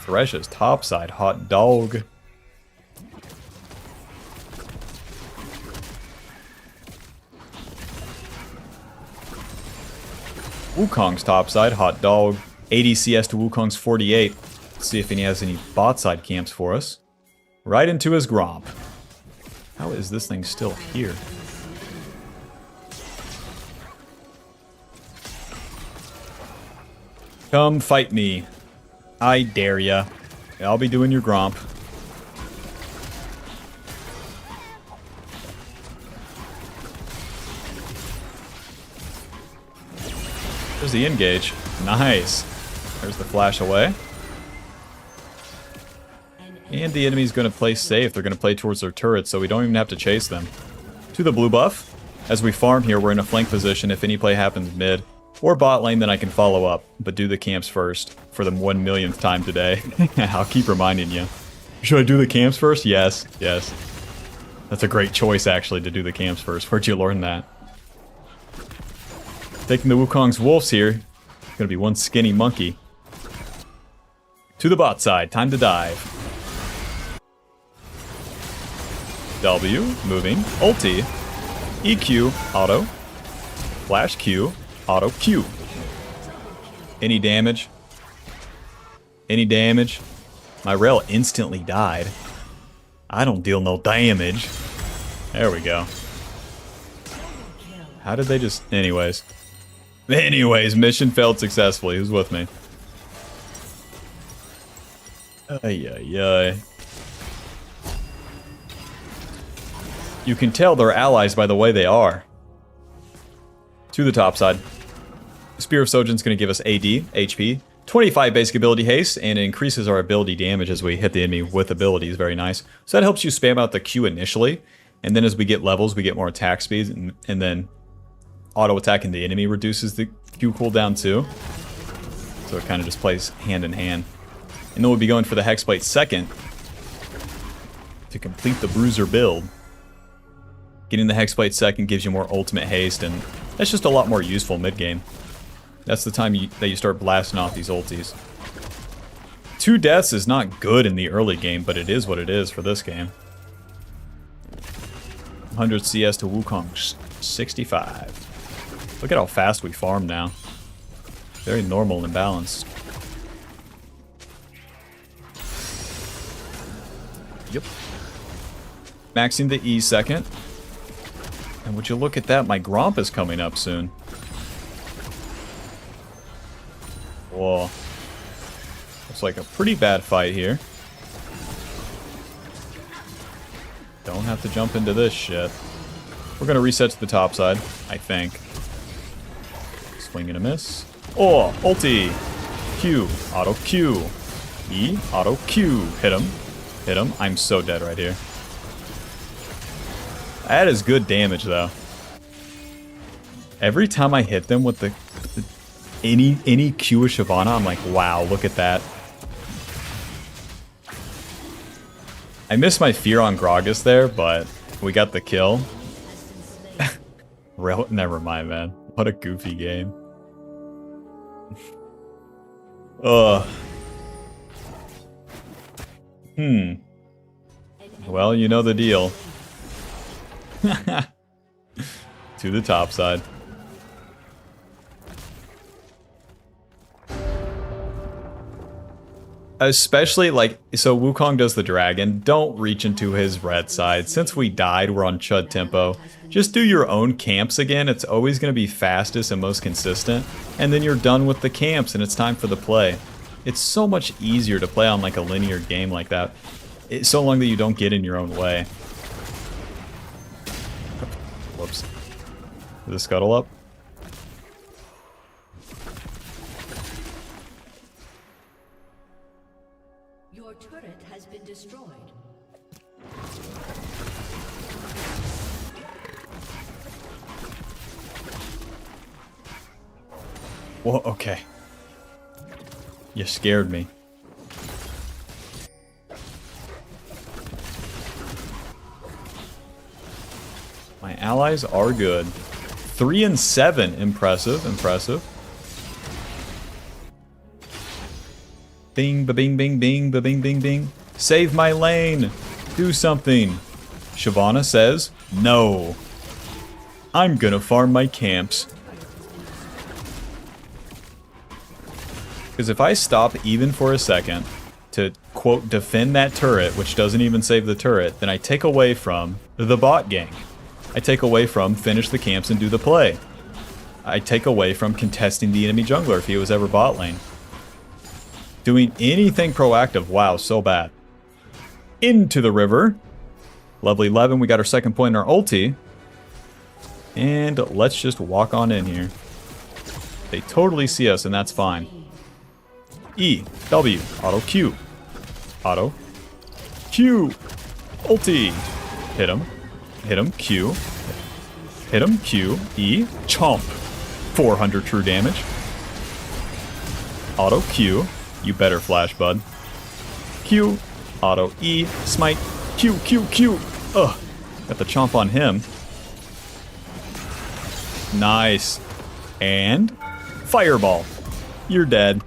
Thresh is topside, hot dog. Wukong's topside, hot dog. 80 CS to Wukong's 48. Let's see if he has any bot side camps for us. Right into his Gromp. How is this thing still here? Come fight me. I dare ya. I'll be doing your Gromp. There's the engage. Nice. There's the flash away. And the enemy's going to play safe. They're going to play towards their turrets, so we don't even have to chase them. To the blue buff. As we farm here, we're in a flank position. If any play happens mid or bot lane, then I can follow up. But do the camps first for the 1,000,000th time today. I'll keep reminding you. Should I do the camps first? Yes. Yes. That's a great choice, actually, to do the camps first. Where'd you learn that? Taking the Wukong's wolves here. Gonna be one skinny monkey. To the bot side. Time to dive. W, moving, ulti, EQ, auto, flash Q, auto Q. Any damage? Any damage? My rail instantly died. I don't deal no damage. There we go. How did they just... Anyways, mission failed successfully. Who's with me? Ay, ay, ay. You can tell they're allies by the way they are. To the top side. Spear of Sojin's going to give us AD, HP, 25 basic ability haste, and it increases our ability damage as we hit the enemy with abilities. Very nice. So that helps you spam out the Q initially, and then as we get levels, we get more attack speed, and then auto attacking the enemy reduces the Q cooldown too. So it kind of just plays hand in hand. And then we'll be going for the Hexblade second to complete the Bruiser build. Getting the Hexblade second gives you more ultimate haste, and that's just a lot more useful mid-game. That's the time that you start blasting off these ultis. 2 deaths is not good in the early game, but it is what it is for this game. 100 CS to Wukong, 65. Look at how fast we farm now. Very normal and balanced. Yep. Maxing the E second. And would you look at that, my Gromp is coming up soon. Whoa. Looks like a pretty bad fight here. Don't have to jump into this shit. We're gonna reset to the top side, I think. Swing and a miss. Oh, ulti! Q, auto Q. E, auto Q. Hit him. Hit him. I'm so dead right here. That is good damage, though. Every time I hit them with any Q of Shyvana, I'm like, wow, look at that. I missed my fear on Gragas there, but we got the kill. Never mind, man. What a goofy game. Ugh. Well, you know the deal. To the top side. Especially, like, so Wukong does the dragon. Don't reach into his red side. Since we died, we're on Chud tempo. Just do your own camps again. It's always going to be fastest and most consistent. And then you're done with the camps and it's time for the play. It's so much easier to play on like a linear game like that. It's so long that you don't get in your own way. Whoops. Is the scuttle up?
Your turret has been destroyed.
Well, okay. You scared me. My allies are good. 3 and 7. Impressive, impressive. Bing, ba-bing, bing, bing, ba-bing, bing, bing. Save my lane. Do something. Shyvana says, no. I'm gonna farm my camps. Because if I stop even for a second to, quote, defend that turret, which doesn't even save the turret, then I take away from the bot gang. I take away from finish the camps and do the play. I take away from contesting the enemy jungler if he was ever bot lane. Doing anything proactive, wow, so bad. Into the river. Level 11, we got our second point in our ulti. And let's just walk on in here. They totally see us, and that's fine. E, W, auto Q. Auto. Q. Ulti. Hit him. Hit him. Q. Hit him. Q. E. Chomp. 400 true damage. Auto Q. You better flash, bud. Q. Auto E. Smite. Q. Q. Q. Ugh. Got the chomp on him. Nice. And fireball. You're dead.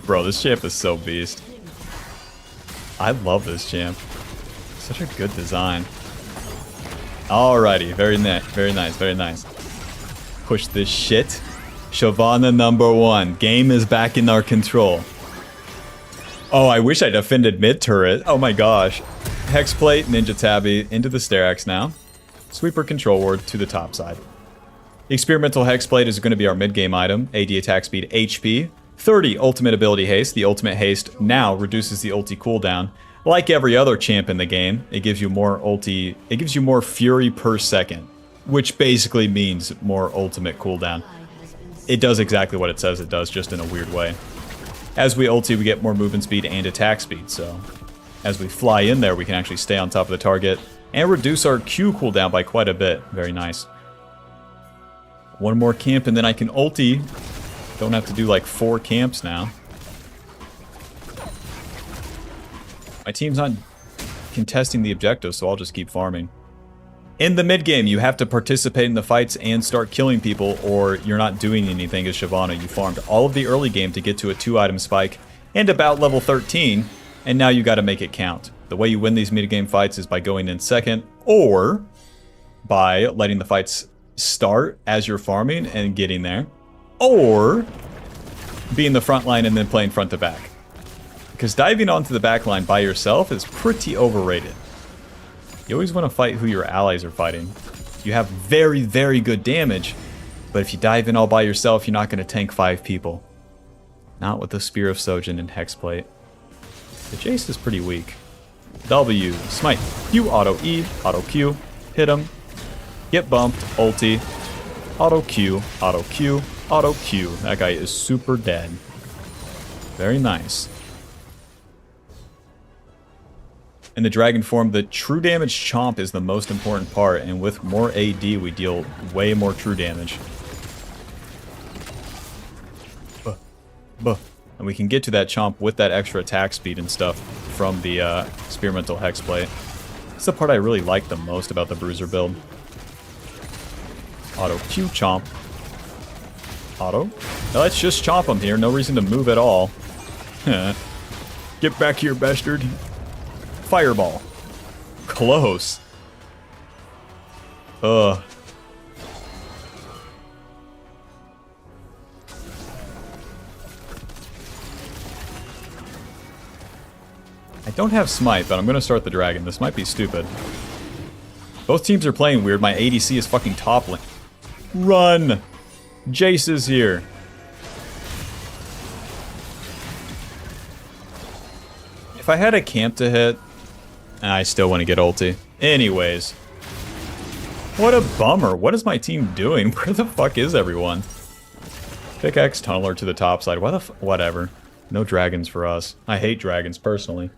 Bro, this champ is so beast. I love this champ. Such a good design. Alrighty, very nice, very nice, very nice. Push this shit. Shyvana #1. Game is back in our control. Oh, I wish I defended mid turret. Oh my gosh. Hexplate, Ninja Tabby into the Sterax now. Sweeper Control Ward to the top side. Experimental Hexplate is going to be our mid-game item. AD attack speed HP. 30 ultimate ability haste. The ultimate haste now reduces the ulti cooldown. Like every other champ in the game, it gives you more ulti. It gives you more fury per second, which basically means more ultimate cooldown. It does exactly what it says it does, just in a weird way. As we ulti, we get more movement speed and attack speed, so as we fly in there, we can actually stay on top of the target and reduce our Q cooldown by quite a bit. Very nice. One more camp and then I can ulti. Don't have to do like 4 camps now. My team's not contesting the objective, so I'll just keep farming. In the mid game, you have to participate in the fights and start killing people, or you're not doing anything as Shyvana. You farmed all of the early game to get to a 2-item spike and about level 13, and now you got to make it count. The way you win these mid game fights is by going in second, or by letting the fights start as you're farming and getting there, or be in the front line and then playing front to back. Because diving onto the back line by yourself is pretty overrated. You always want to fight who your allies are fighting. You have very, very good damage, but if you dive in all by yourself, you're not going to tank 5 people. Not with the Spear of Sojin and Hexplate. The Jace is pretty weak. W, smite, Q, auto E, auto Q, hit him, get bumped, ulti, auto Q, auto Q, auto Q. That guy is super dead. Very nice. In the dragon form, the true damage chomp is the most important part, and with more AD, we deal way more true damage. And we can get to that chomp with that extra attack speed and stuff from the experimental hexplate. That's the part I really like the most about the bruiser build. Auto Q chomp. Auto. Now let's just chomp him here. No reason to move at all. Get back here, bastard. Fireball. Close. Ugh. I don't have smite, but I'm gonna start the dragon. This might be stupid. Both teams are playing weird. My ADC is fucking toppling. Run! Jace is here. If I had a camp to hit, I still want to get ulti. Anyways. What a bummer. What is my team doing? Where the fuck is everyone? Pickaxe tunneler to the top side. Why the whatever. No dragons for us. I hate dragons personally.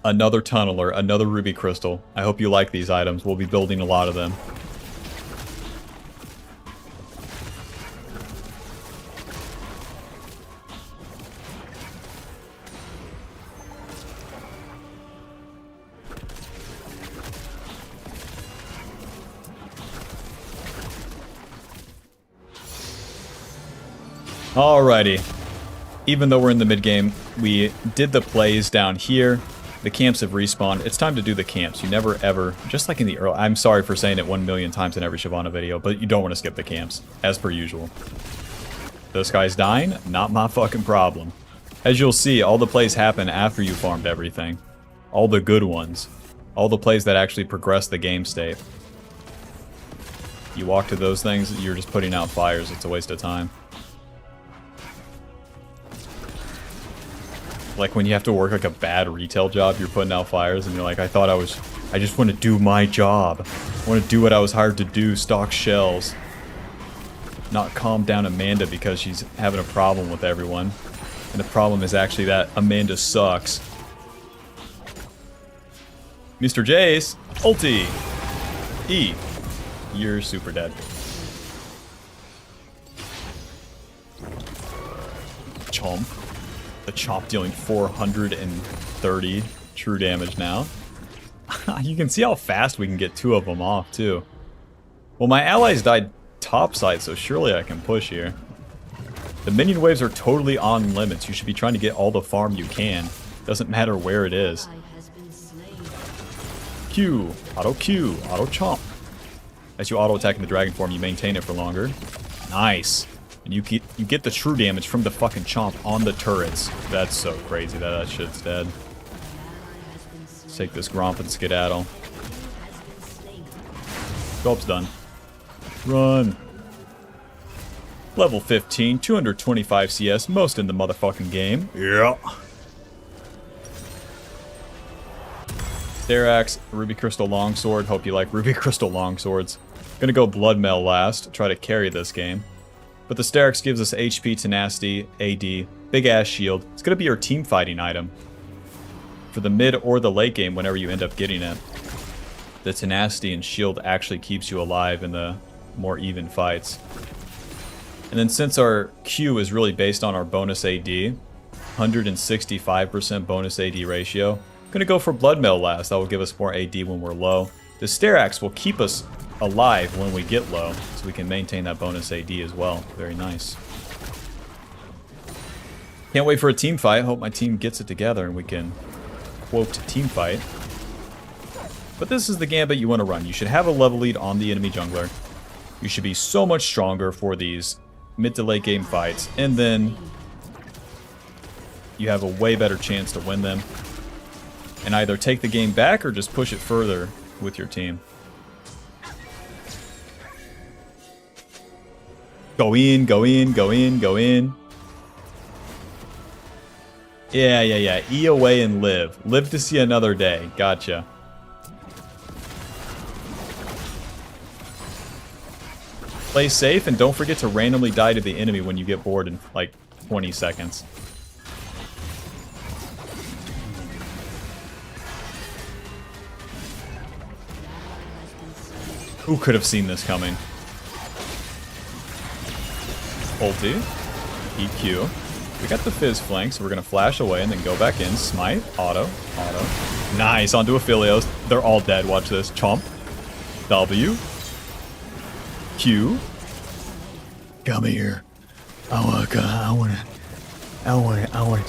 Another tunneler, another ruby crystal. I hope you like these items. We'll be building a lot of them. Alrighty. Even though we're in the mid-game, we did the plays down here. The camps have respawned. It's time to do the camps. You never ever, just like in the early, I'm sorry for saying it 1,000,000 times in every Shyvana video, but you don't want to skip the camps, as per usual. This guy's dying, not my fucking problem. As you'll see, all the plays happen after you farmed everything. All the good ones. All the plays that actually progress the game state. You walk to those things, you're just putting out fires. It's a waste of time. Like when you have to work like a bad retail job, you're putting out fires and you're like, I just want to do my job. I want to do what I was hired to do, stock shells. Not calm down Amanda because she's having a problem with everyone. And the problem is actually that Amanda sucks. Mr. Jace, ulti. E. You're super dead. Chomp. The Chomp dealing 430 true damage now. You can see how fast we can get 2 of them off, too. Well, my allies died topside, so surely I can push here. The minion waves are totally on limits. You should be trying to get all the farm you can. Doesn't matter where it is. Q, auto chomp. As you auto attack in the dragon form, you maintain it for longer. Nice. And you get the true damage from the fucking chomp on the turrets. That's so crazy that shit's dead. Let's take this Gromp and skedaddle. Sculpt's done. Run. Level 15, 225 CS, most in the motherfucking game. Yeah. Sterax, Ruby Crystal Longsword. Hope you like Ruby Crystal Longswords. Gonna go Bloodmail last, try to carry this game. But the Sterax gives us HP, Tenacity, AD, big ass shield. It's gonna be your team fighting item. For the mid or the late game, whenever you end up getting it. The Tenacity and shield actually keeps you alive in the more even fights. And then since our Q is really based on our bonus AD, 165% bonus AD ratio, I'm gonna go for Bloodmail last. That will give us more AD when we're low. The Sterax will keep us alive when we get low, so we can maintain that bonus AD as well. Very nice. Can't wait for a team fight. Hope my team gets it together and we can quote team fight. But this is the gambit you want to run. You should have a level lead on the enemy jungler. You should be so much stronger for these mid to late game fights, and then you have a way better chance to win them and either take the game back or just push it further with your team. Go in, go in, go in, go in. Yeah. E away and live. Live to see another day. Gotcha. Play safe and don't forget to randomly die to the enemy when you get bored in like 20 seconds. Who could have seen this coming? Ulti. EQ. We got the Fizz flank, so we're going to flash away and then go back in. Smite. Auto. Nice. Onto Aphelios. They're all dead. Watch this. Chomp. W. Q. Come here. I want to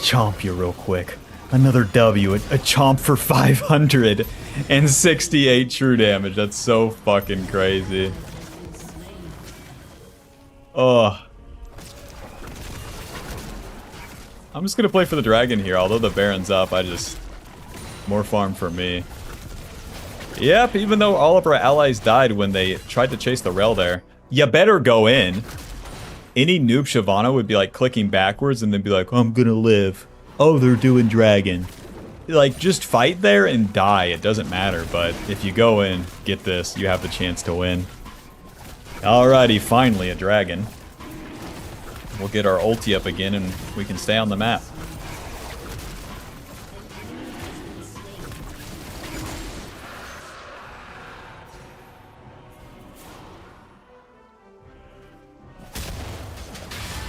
chomp you real quick. Another W. A chomp for 568 true damage. That's so fucking crazy. Ugh. I'm just gonna play for the dragon here, although the Baron's up. More farm for me. Yep, even though all of our allies died when they tried to chase the rail there. You better go in. Any noob Shyvana would be like clicking backwards and then be like, I'm gonna live. Oh, they're doing dragon. Like, just fight there and die. It doesn't matter, but if you go in, get this, you have the chance to win. Alrighty, finally a dragon. We'll get our ulti up again and we can stay on the map.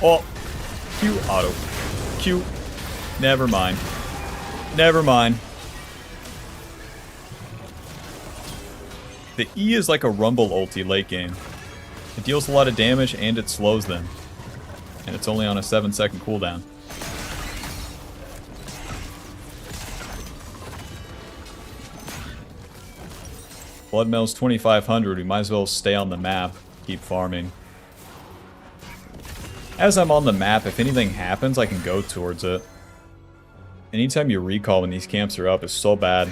Oh, Q auto. Q. Never mind. Never mind. The E is like a rumble ulti late game. It deals a lot of damage and it slows them. And it's only on a 7-second cooldown. Bloodmail's 2500. We might as well stay on the map. Keep farming. As I'm on the map, if anything happens, I can go towards it. Anytime you recall when these camps are up is so bad.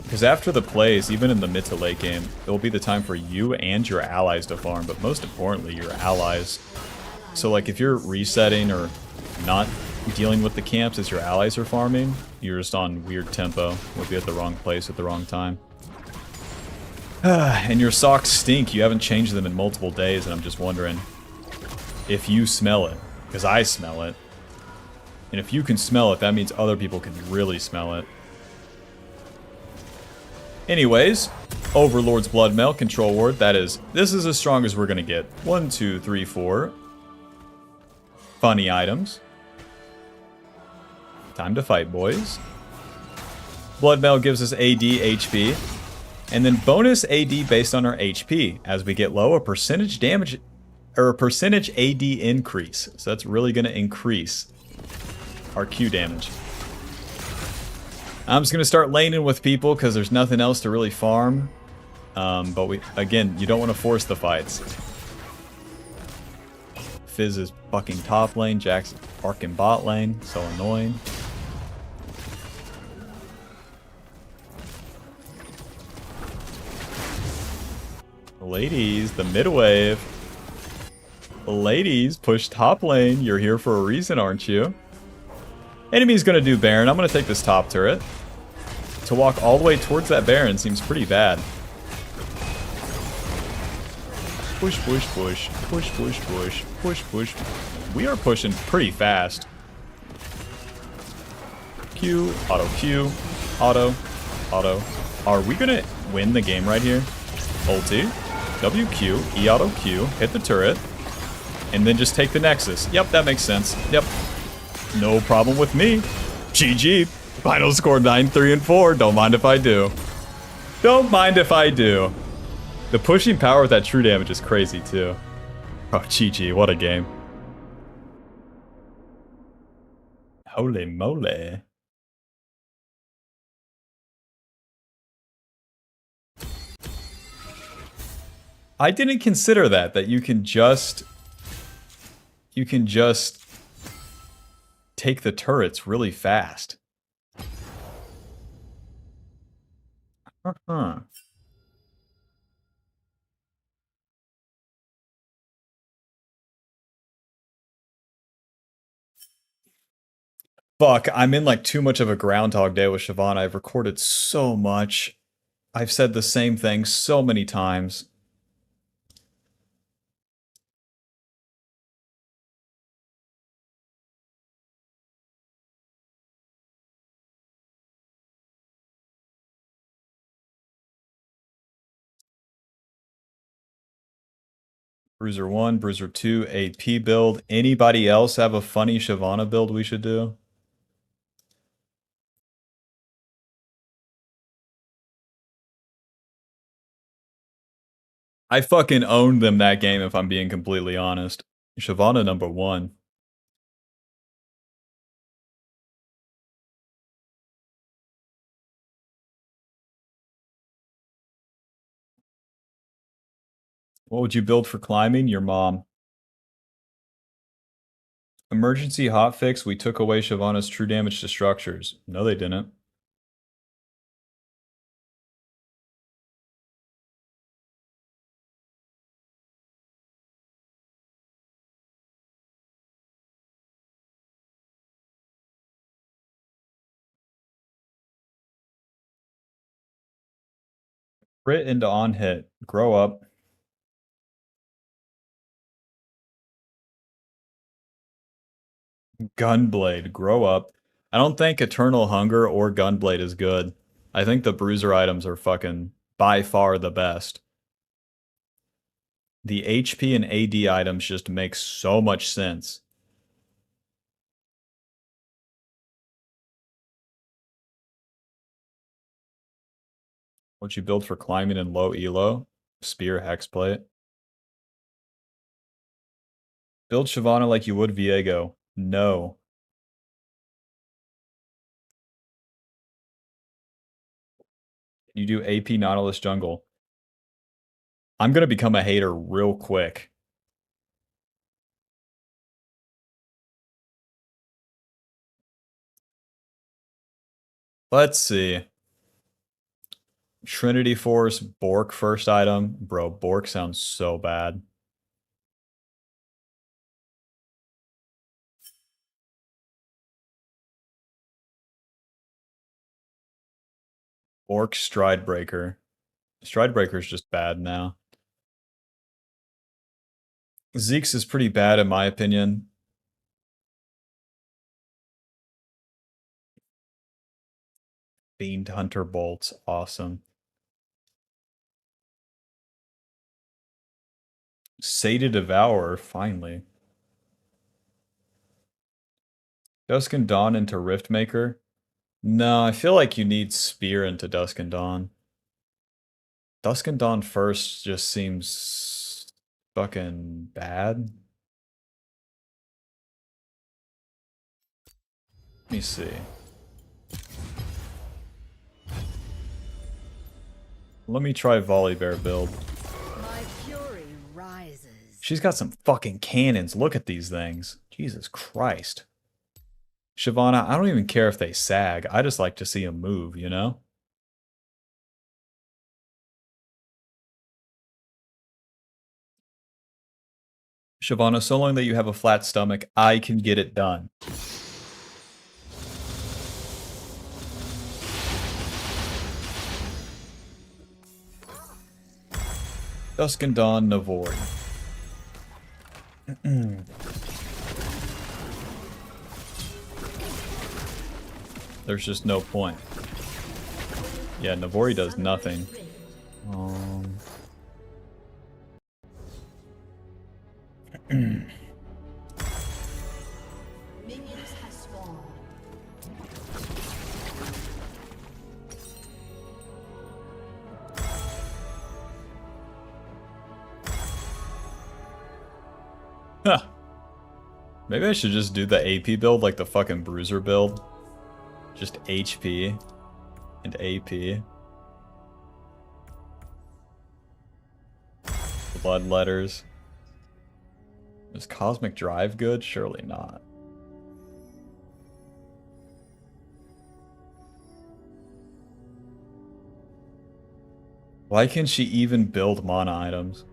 Because after the plays, even in the mid to late game, it will be the time for you and your allies to farm, but most importantly, your allies. So like if you're resetting or not dealing with the camps as your allies are farming, you're just on weird tempo. We'll be at the wrong place at the wrong time. And your socks stink. You haven't changed them in multiple days, and I'm just wondering if you smell it. Because I smell it. And if you can smell it, that means other people can really smell it. Anyways, Overlord's Blood Mail, Control Ward, this is as strong as we're gonna get. 1, 2, 3, 4. Funny items. Time to fight, boys. Blood Mail gives us AD, HP. And then bonus AD based on our HP. As we get low, a percentage damage, or a percentage AD increase. So that's really gonna increase our Q damage. I'm just going to start laning with people because there's nothing else to really farm. But again, you don't want to force the fights. Fizz is fucking top lane. Jack's fucking bot lane. So annoying. Ladies, the mid wave. Ladies, push top lane. You're here for a reason, aren't you? Enemy's gonna do Baron. I'm gonna take this top turret. To walk all the way towards that Baron seems pretty bad. Push, push, push. Push, push, push. Push, push. We are pushing pretty fast. Q, auto Q, auto, auto. Are we gonna win the game right here? Ulti, WQ, E auto Q, hit the turret, and then just take the Nexus. Yep, that makes sense. Yep. No problem with me. GG. Final score 9, 3, and 4. Don't mind if I do. Don't mind if I do. The pushing power with that true damage is crazy too. Oh, GG. What a game. Holy moly. I didn't consider that you can just take the turrets really fast. Uh-huh. Fuck, I'm in like too much of a Groundhog Day with Shyvana. I've recorded so much. I've said the same thing so many times. Bruiser 1, Bruiser 2, AP build. Anybody else have a funny Shyvana build we should do? I fucking owned them that game if I'm being completely honest. Shyvana number 1. What would you build for climbing? Your mom. Emergency hotfix, we took away Shyvana's true damage to structures. No, they didn't. Crit into on hit. Grow up. Gunblade. Grow up. I don't think Eternal Hunger or Gunblade is good. I think the Bruiser items are fucking by far the best. The HP and AD items just make so much sense. What you build for climbing and low elo? Spear Hexplate. Build Shyvana like you would Viego. No. You do AP Nautilus Jungle. I'm gonna become a hater real quick. Let's see. Trinity Force, Bork first item. Bro, Bork sounds so bad. Bork Stridebreaker. Stridebreaker's just bad now. Zeke's is pretty bad in my opinion. Fiend Hunter Bolts, awesome. Sated Devourer, finally. Dusk and Dawn into Riftmaker. No, I feel like you need Spear into Dusk and Dawn. Dusk and Dawn first just seems fucking bad. Let me see. Let me try Volibear build.
My fury rises.
She's got some fucking cannons. Look at these things. Jesus Christ. Shyvana, I don't even care if they sag. I just like to see them move, you know? Shyvana, so long that you have a flat stomach, I can get it done. Dusk and Dawn, Navori. There's just no point. Yeah, Navori does nothing.
Minions have spawned.
Huh. Maybe I should just do the AP build like the fucking Bruiser build. Just HP and AP. Blood letters. Is Cosmic Drive good? Surely not. Why can she even build mana items?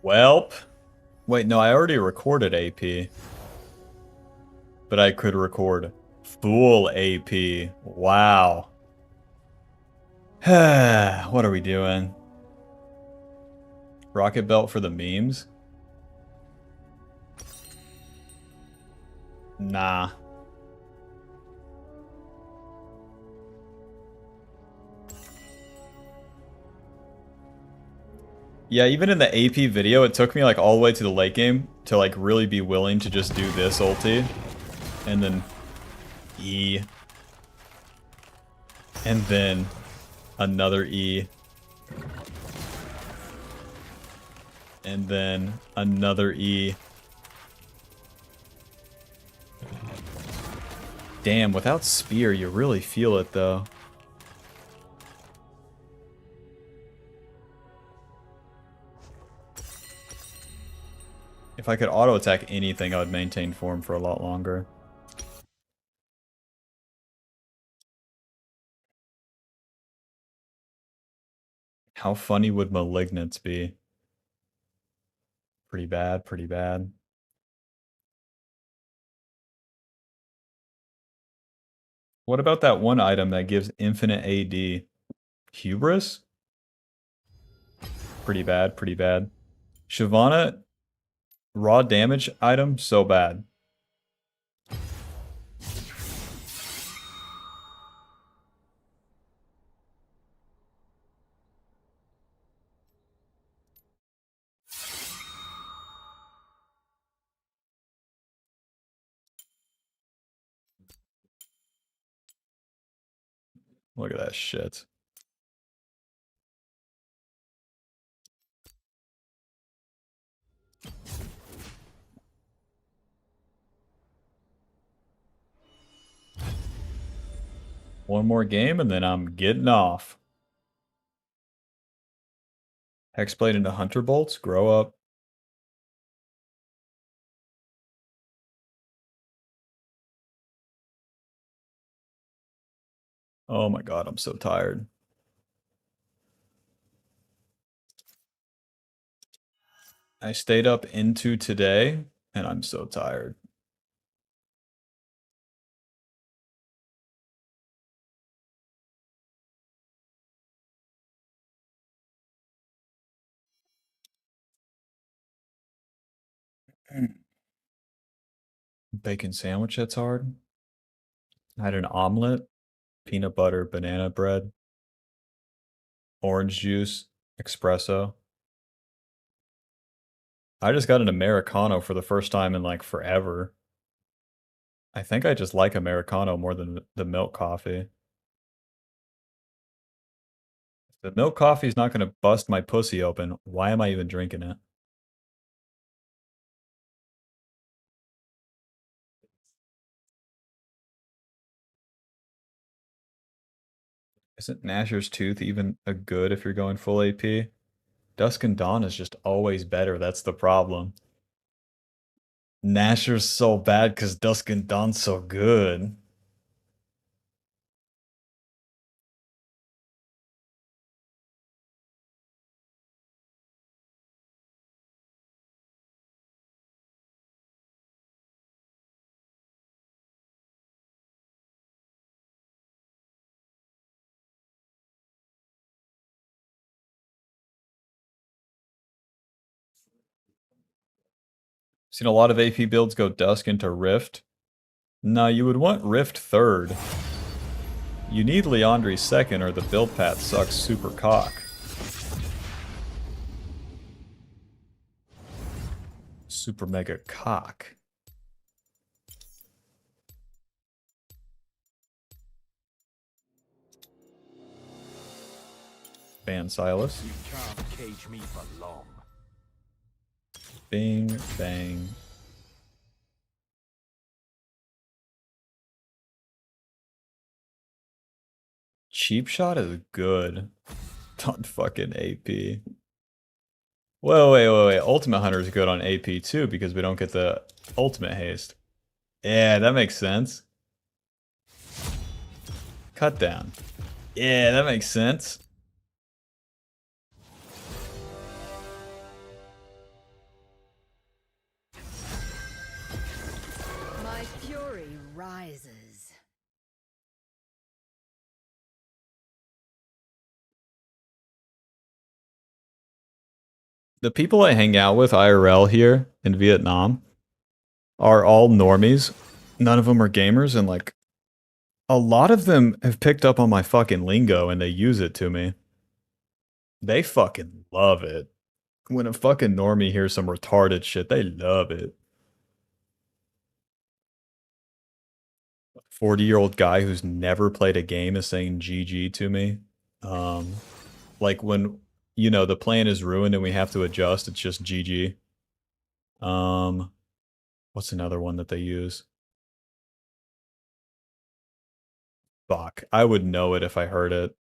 Welp. Wait, no, I already recorded AP. But I could record full AP. Wow. What are we doing? Rocket belt for the memes? Nah. Yeah, even in the AP video, it took me like all the way to the late game to like really be willing to just do this ulti. And then E. And then another E. And then another E. Damn, without Spear, you really feel it though. If I could auto attack anything, I would maintain form for a lot longer. How funny would Malignants be? Pretty bad, pretty bad. What about that one item that gives infinite AD? Hubris? Pretty bad, pretty bad. Shyvana, raw damage item, so bad. Look at that shit. One more game and then I'm getting off. Hexblade into Hunter Bolts, grow up. Oh my god, I'm so tired. I stayed up into today, and I'm so tired. Bacon sandwich, that's hard. I had an omelet, peanut butter, banana bread, orange juice, espresso. I just got an Americano for the first time in like forever. I think I just like Americano more than the milk coffee. The milk coffee is not going to bust my pussy open. Why am I even drinking it? Isn't Nasher's Tooth even a good if you're going full AP? Dusk and Dawn is just always better. That's the problem. Nasher's so bad because Dusk and Dawn's so good. Seen a lot of AP builds go Dusk into Rift. No, you would want Rift third. You need Leandri second or the build path sucks super cock. Super mega cock. Ban Silas.
You can't cage me for long.
Bing, bang. Cheap shot is good. On fucking AP. Whoa, wait. Ultimate Hunter is good on AP too because we don't get the ultimate haste. Yeah, that makes sense. Cut down. Yeah, that makes sense.
My fury rises.
The people I hang out with IRL here in Vietnam are all normies. None of them are gamers, and like a lot of them have picked up on my fucking lingo and they use it to me. They fucking love it. When a fucking normie hears some retarded shit, they love it. 40-year-old guy who's never played a game is saying GG to me. Um, like when, you know, the plan is ruined and we have to adjust, it's just GG. What's another one that they use? Fuck. I would know it if I heard it.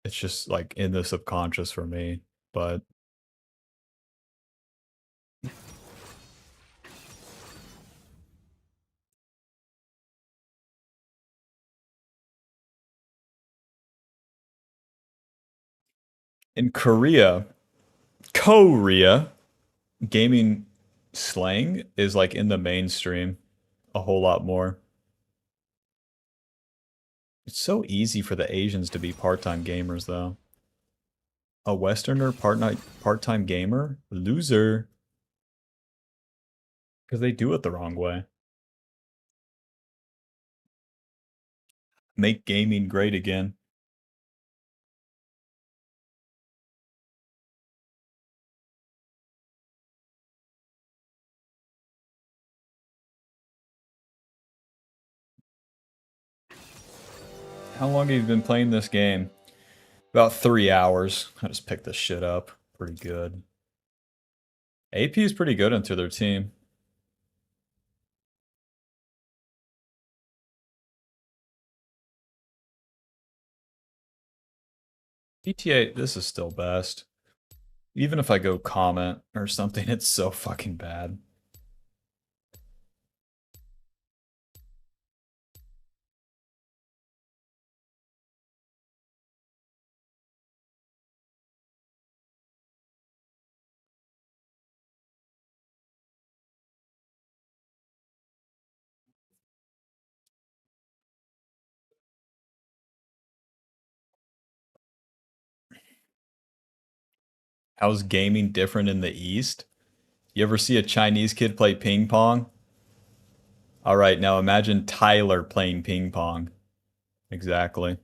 It's just like in the subconscious for me, but in Korea, gaming slang is like in the mainstream a whole lot more. It's so easy for the Asians to be part-time gamers though. A Westerner part-time gamer? Loser. Because they do it the wrong way. Make gaming great again. How long have you been playing this game? About 3 hours. I just picked this shit up. Pretty good. AP is pretty good into their team. PTA, this is still best. Even if I go comment or something, it's so fucking bad. How's gaming different in the East? You ever see a Chinese kid play ping pong? Alright, now imagine Tyler playing ping pong. Exactly.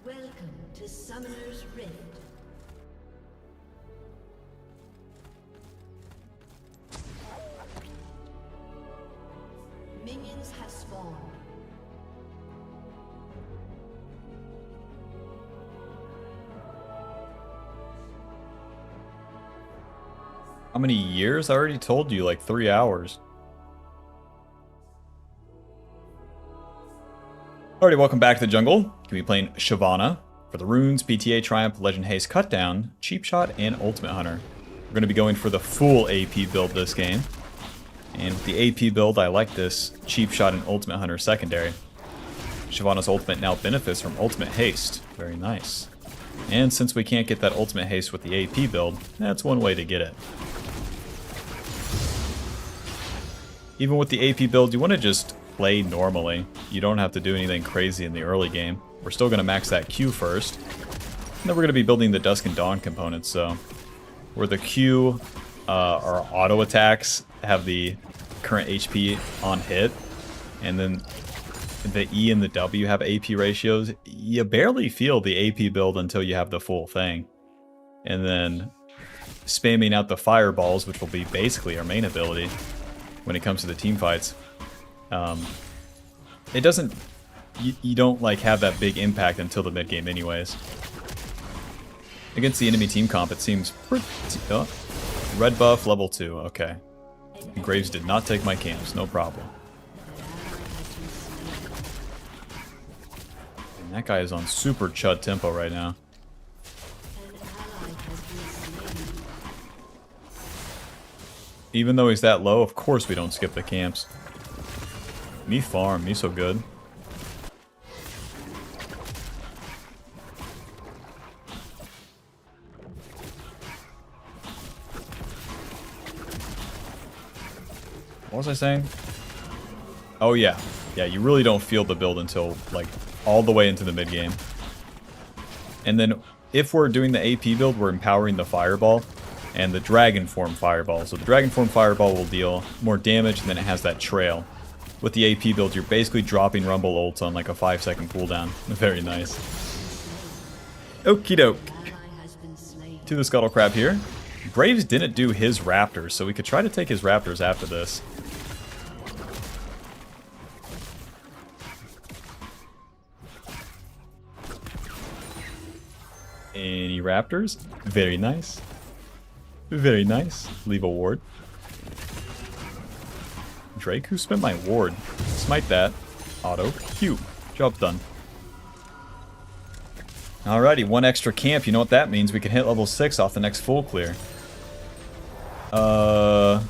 Welcome to Summoner's Rift. Minions have spawned.
How many years? I already told you, like 3 hours. Alrighty, welcome back to the jungle. Going to be playing Shyvana for the runes, PTA, Triumph, Legend Haste, Cutdown, Cheap Shot, and Ultimate Hunter. We're going to be going for the full AP build this game. And with the AP build, I like this Cheap Shot and Ultimate Hunter secondary. Shyvana's ultimate now benefits from Ultimate Haste. Very nice. And since we can't get that Ultimate Haste with the AP build, that's one way to get it. Even with the AP build, you want to just play normally. You don't have to do anything crazy in the early game. We're still going to max that Q first. And then we're going to be building the Dusk and Dawn components, so where the Q our auto attacks have the current HP on hit, and then the E and the W have AP ratios, you barely feel the AP build until you have the full thing. And then spamming out the fireballs, which will be basically our main ability when it comes to the team fights. It doesn't, you don't like have that big impact until the mid game anyways. Against the enemy team comp, it seems pretty, red buff level 2, okay. Graves did not take my camps, no problem. And that guy is on super chud tempo right now. Even though he's that low, of course we don't skip the camps. Me farm, me so good. What was I saying? Oh yeah. Yeah, you really don't feel the build until like all the way into the mid game. And then if we're doing the AP build, we're empowering the fireball and the dragon form fireball. So the dragon form fireball will deal more damage, and then it has that trail. With the AP build, you're basically dropping rumble ults on like a 5-second cooldown. Very nice. Okie doke. To the Scuttle Crab here. Graves didn't do his raptors, so we could try to take his raptors after this. Any raptors? Very nice. Very nice. Leave a ward. Drake, who spent my ward? Smite that. Auto. Q. Job done. Alrighty, one extra camp. You know what that means? We can hit level 6 off the next full clear. I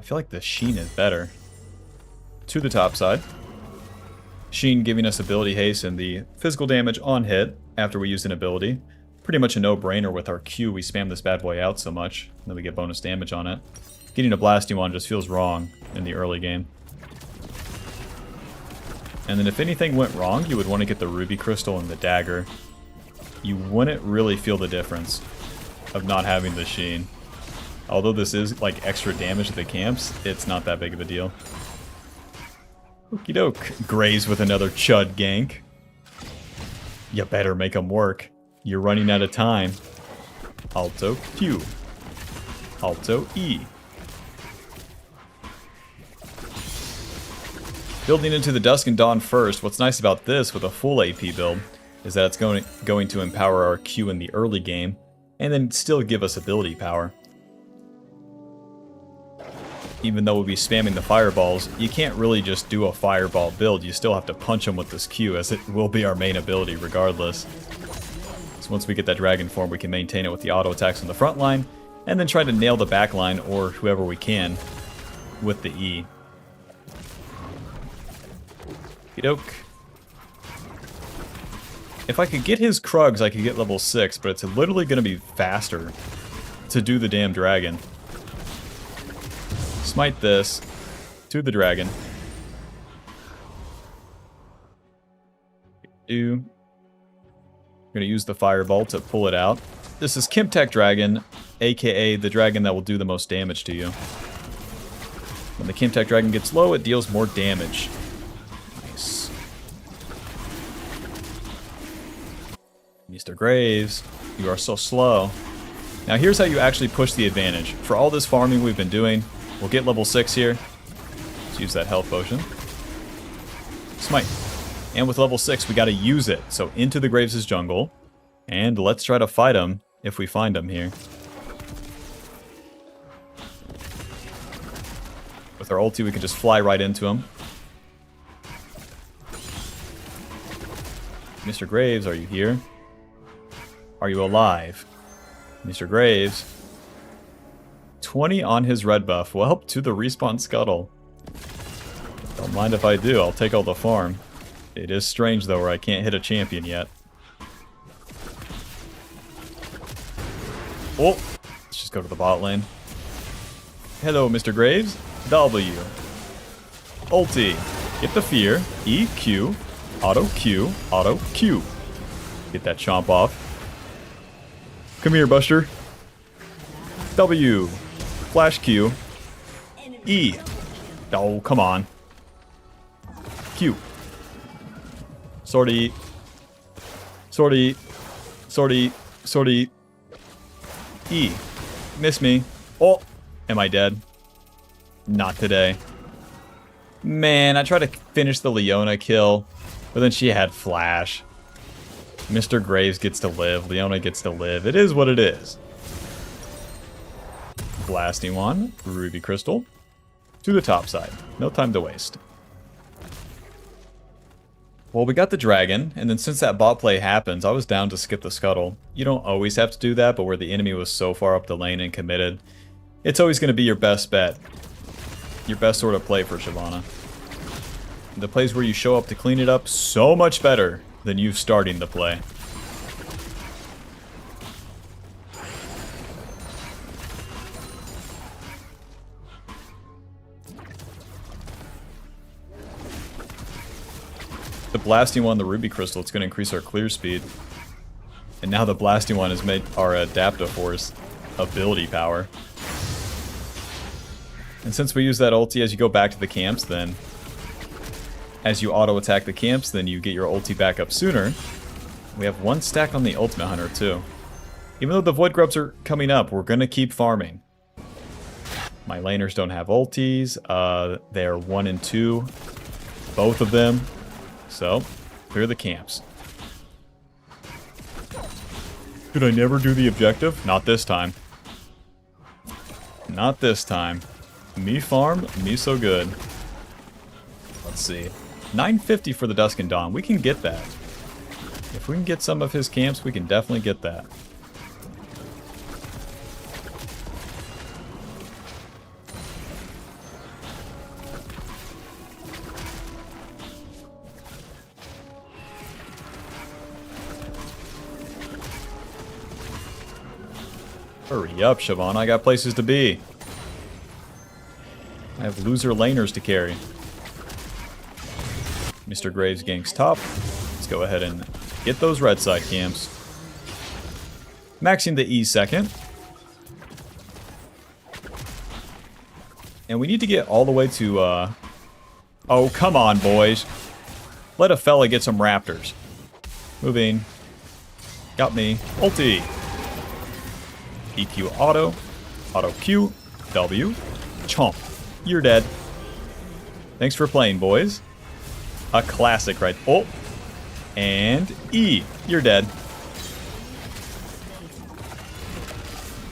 feel like the Sheen is better. To the top side. Sheen giving us ability haste and the physical damage on hit after we use an ability. Pretty much a no-brainer with our Q. We spam this bad boy out so much, and then we get bonus damage on it. Getting a blasting one just feels wrong in the early game. And then if anything went wrong, you would want to get the ruby crystal and the dagger. You wouldn't really feel the difference of not having the Sheen. Although this is like extra damage to the camps, it's not that big of a deal. Okie doke. Graves with another chud gank. You better make them work. You're running out of time. Alto Q. Alto E. Building into the Dusk and Dawn first, what's nice about this with a full AP build is that it's going to empower our Q in the early game, and then still give us ability power. even though we'll be spamming the fireballs, you can't really just do a fireball build. You still have to punch them with this Q, as it will be our main ability regardless. So once we get that dragon form, we can maintain it with the auto attacks on the front line, and then try to nail the back line, or whoever we can, with the E. Okey-doke. If I could get his Krugs, I could get level 6, but it's literally going to be faster to do the damn dragon. Smite this to the dragon. I'm going to use the fireball to pull it out. This is Kimtech Dragon, aka the dragon that will do the most damage to you. When the Kimtech Dragon gets low, it deals more damage. Nice. Mr. Graves, you are so slow. Now here's how you actually push the advantage. For all this farming we've been doing, we'll get level 6 here. Let's use that health potion. Smite. And with level 6, we got to use it. So into the Graves' jungle. And let's try to fight him if we find him here. With our ulti, we can just fly right into him. Mr. Graves, are you here? Are you alive? Mr. Graves. 20 on his red buff. Well, to the respawn scuttle. Don't mind if I do. I'll take all the farm. It is strange, though, where I can't hit a champion yet. Oh! Let's just go to the bot lane. Hello, Mr. Graves. W. Ulti. Get the fear. E, Q. Auto, Q. Auto, Q. Get that chomp off. Come here, Buster. W. Flash Q. E. Oh, come on. Q. Sortie. Sortie. Sortie. Sortie. E. Miss me. Oh. Am I dead? Not today. Man, I tried to finish the Leona kill, but then she had flash. Mr. Graves gets to live. Leona gets to live. It is what it is. Blasting one. Ruby Crystal. To the top side. No time to waste. Well, we got the dragon, and then since that bot play happens, I was down to skip the scuttle. You don't always have to do that, but where the enemy was so far up the lane and committed, it's always going to be your best bet. Your best sort of play for Shyvana. The plays where you show up to clean it up, so much better than you starting the play. The blasting one, the Ruby Crystal, it's going to increase our clear speed. And now the blasting one has made our Adaptoforce ability power. And since we use that ulti as you go back to the camps, then as you auto-attack the camps, then you get your ulti back up sooner. We have one stack on the Ultimate Hunter, too. Even though the Void Grubs are coming up, we're going to keep farming. My laners don't have ultis. They're 1 and 2. Both of them. So, clear the camps. Did I never do the objective? Not this time. Not this time. Me farm, me so good. Let's see. 950 for the Dusk and Dawn. We can get that. If we can get some of his camps, we can definitely get that. Hurry up, Shyvana. I got places to be. I have loser laners to carry. Mr. Graves ganks top. Let's go ahead and get those red side camps. Maxing the E second. And we need to get all the way to, Oh, come on, boys. Let a fella get some raptors. Moving. Got me. Ulti. EQ auto. Auto Q. W. Chomp. You're dead. Thanks for playing, boys. A classic, right? Oh. And E. You're dead.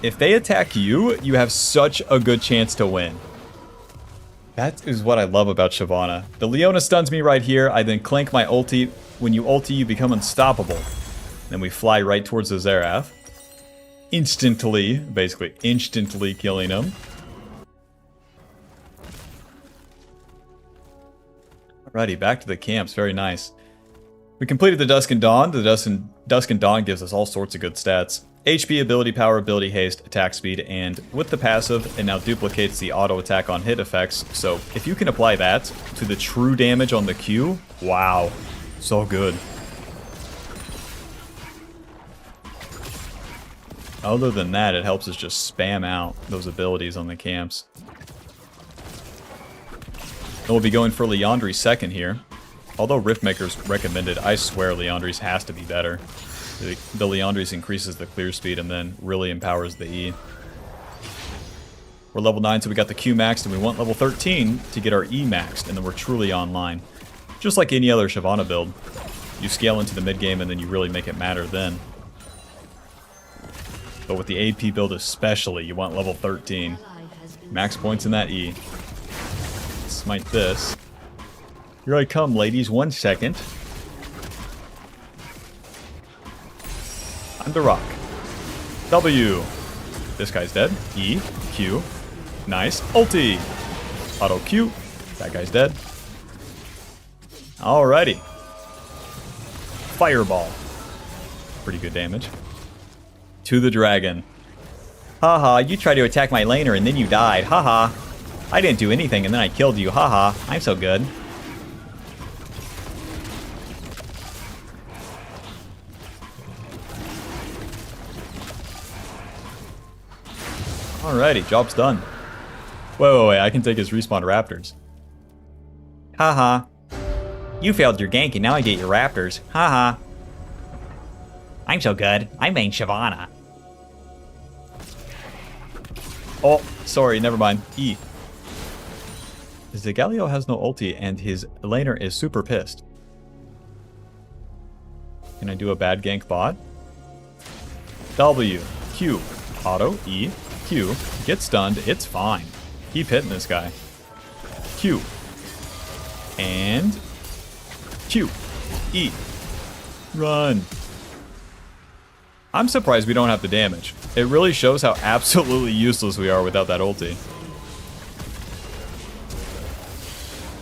If they attack you, you have such a good chance to win. That is what I love about Shyvana. The Leona stuns me right here. I then clank my ulti. When you ulti, you become unstoppable. Then we fly right towards the Xerath. Instantly, basically instantly killing him. Alrighty, back to the camps. Very nice. We completed the Dusk and Dawn. The Dusk and Dawn gives us all sorts of good stats. HP, ability power, ability haste, attack speed, and with the passive, it now duplicates the auto attack on hit effects. So if you can apply that to the true damage on the Q, wow, so good. Other than that, it helps us just spam out those abilities on the camps. And we'll be going for Liandry's second here. Although Riftmaker's recommended, I swear Liandry's has to be better. The Liandry's increases the clear speed and then really empowers the E. We're level 9, so we got the Q maxed, and we want level 13 to get our E maxed, and then we're truly online. Just like any other Shyvana build. You scale into the mid game and then you really make it matter then. But with the AP build especially, you want level 13. Max points in that E. Smite this. Here I come, ladies. 1 second. Time to rock. W. This guy's dead. E. Q. Nice. Ulti. Auto Q. That guy's dead. Alrighty. Fireball. Pretty good damage. To the dragon. Haha, you tried to attack my laner and then you died. Haha. I didn't do anything and then I killed you. Haha. I'm so good. Alrighty, job's done. Wait, I can take his respawn raptors. Haha. You failed your gank and now I get your raptors. Haha. I'm so good. I main Shyvana. Oh, sorry, never mind. E. Zigalio has no ulti and his laner is super pissed. Can I do a bad gank bot? W. Q. Auto. E. Q. Get stunned. It's fine. Keep hitting this guy. Q. And Q. E. Run. I'm surprised we don't have the damage. It really shows how absolutely useless we are without that ulti.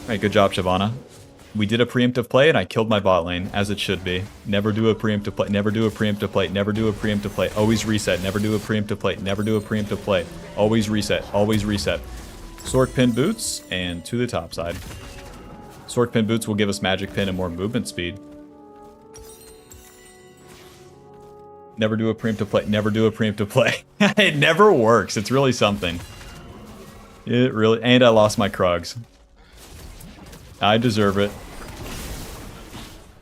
Alright, good job, Shyvana. We did a preemptive play and I killed my bot lane, as it should be. Never do a preemptive play, never do a preemptive play, never do a preemptive play. Always reset, never do a preemptive play, never do a preemptive play. Always reset, always reset. Sword pin boots, and to the top side. Sword pin boots will give us magic pin and more movement speed. Never do a preemptive play, never do a preemptive play. It never works, it's really something. It really, and I lost my Krugs. I deserve it.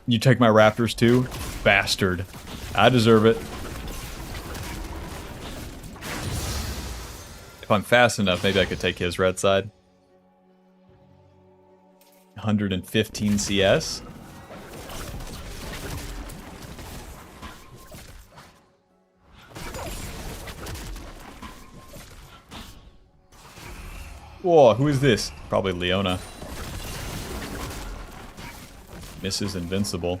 You take my raptors too? Bastard. I deserve it. If I'm fast enough, maybe I could take his red side. 115 CS. Whoa, who is this? Probably Leona. Misses invincible.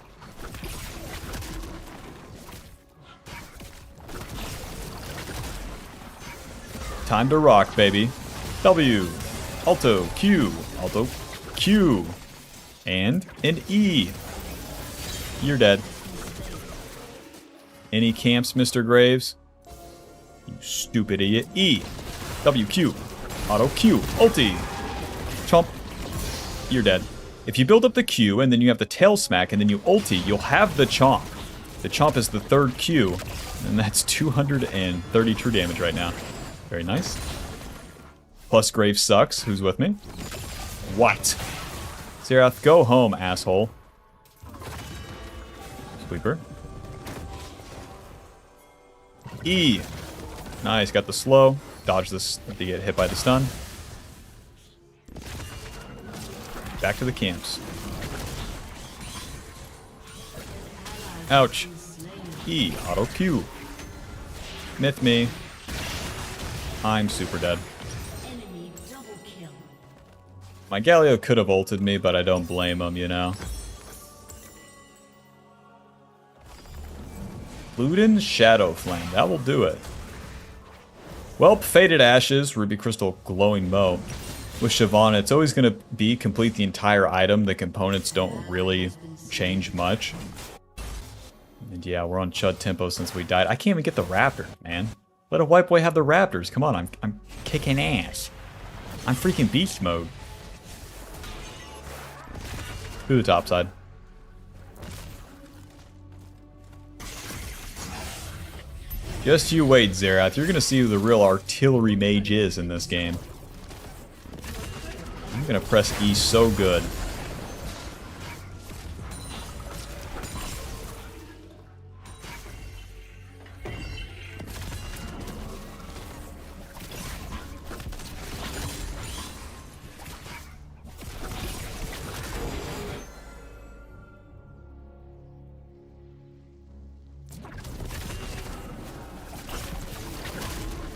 Time to rock, baby. W. Alto. Q. Alto. Q. And an E. You're dead. Any camps, Mr. Graves? You stupid idiot. E. W. Q. Auto. Q. Ulti. Chomp. You're dead. If you build up the Q and then you have the tail smack and then you ulti, you'll have the chomp. The chomp is the third Q, and that's 230 true damage right now. Very nice. Plus Grave sucks. Who's with me? What? Xerath, go home, asshole. Sweeper. E. Nice, got the slow. Dodge this to get hit by the stun. Back to the camps. Ouch. E. Auto Q. Myth me. I'm super dead.
Enemy double kill.
My Galio could have ulted me, but I don't blame him, you know. Luden Shadow Flame. That will do it. Well, Faded Ashes, Ruby Crystal, Glowing Moat. With Shyvana, it's always going to be complete the entire item. The components don't really change much. And yeah, we're on Chud tempo since we died. I can't even get the Raptor, man. Let a white boy have the Raptors. Come on, I'm kicking ass. I'm freaking beast mode. To the top side. Just you wait, Xerath. You're gonna see who the real artillery mage is in this game. I'm gonna press E so good.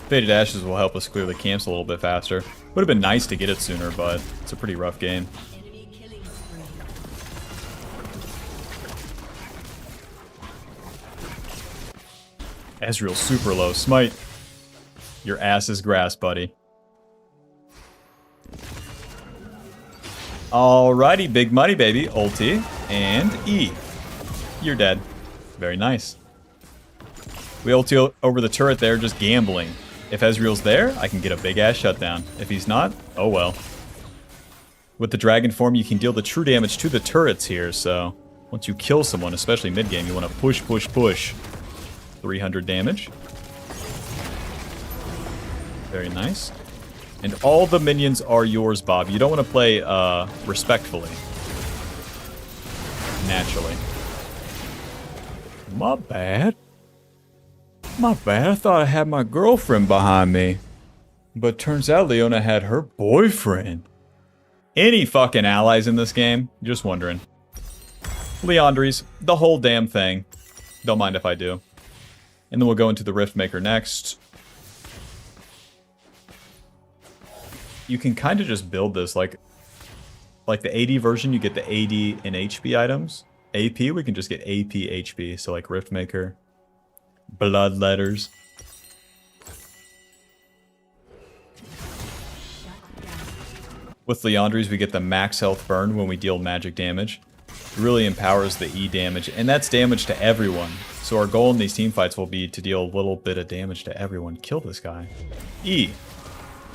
Faded Ashes will help us clear the camps a little bit faster. Would have been nice to get it sooner, but it's a pretty rough game.
Enemy killing spree.
Ezreal's super low. Smite. Your ass is grass, buddy. Alrighty, big money, baby. Ulti and E. You're dead. Very nice. We ulti over the turret there, just gambling. If Ezreal's there, I can get a big-ass shutdown. If he's not, oh well. With the dragon form, you can deal the true damage to the turrets here, so once you kill someone, especially mid-game, you want to push, push, push. 300 damage. Very nice. And all the minions are yours, Bob. You don't want to play respectfully. Naturally. My bad. My bad, I thought I had my girlfriend behind me. But turns out Leona had her boyfriend. Any fucking allies in this game? Just wondering. Leandries, the whole damn thing. Don't mind if I do. And then we'll go into the Riftmaker next. You can kind of just build this like the AD version, you get the AD and HP items. AP, we can just get AP HP, so like Riftmaker. Bloodletters. With Leandries, we get the max health burn when we deal magic damage. It really empowers the E damage, and that's damage to everyone. So our goal in these team fights will be to deal a little bit of damage to everyone. Kill this guy. E.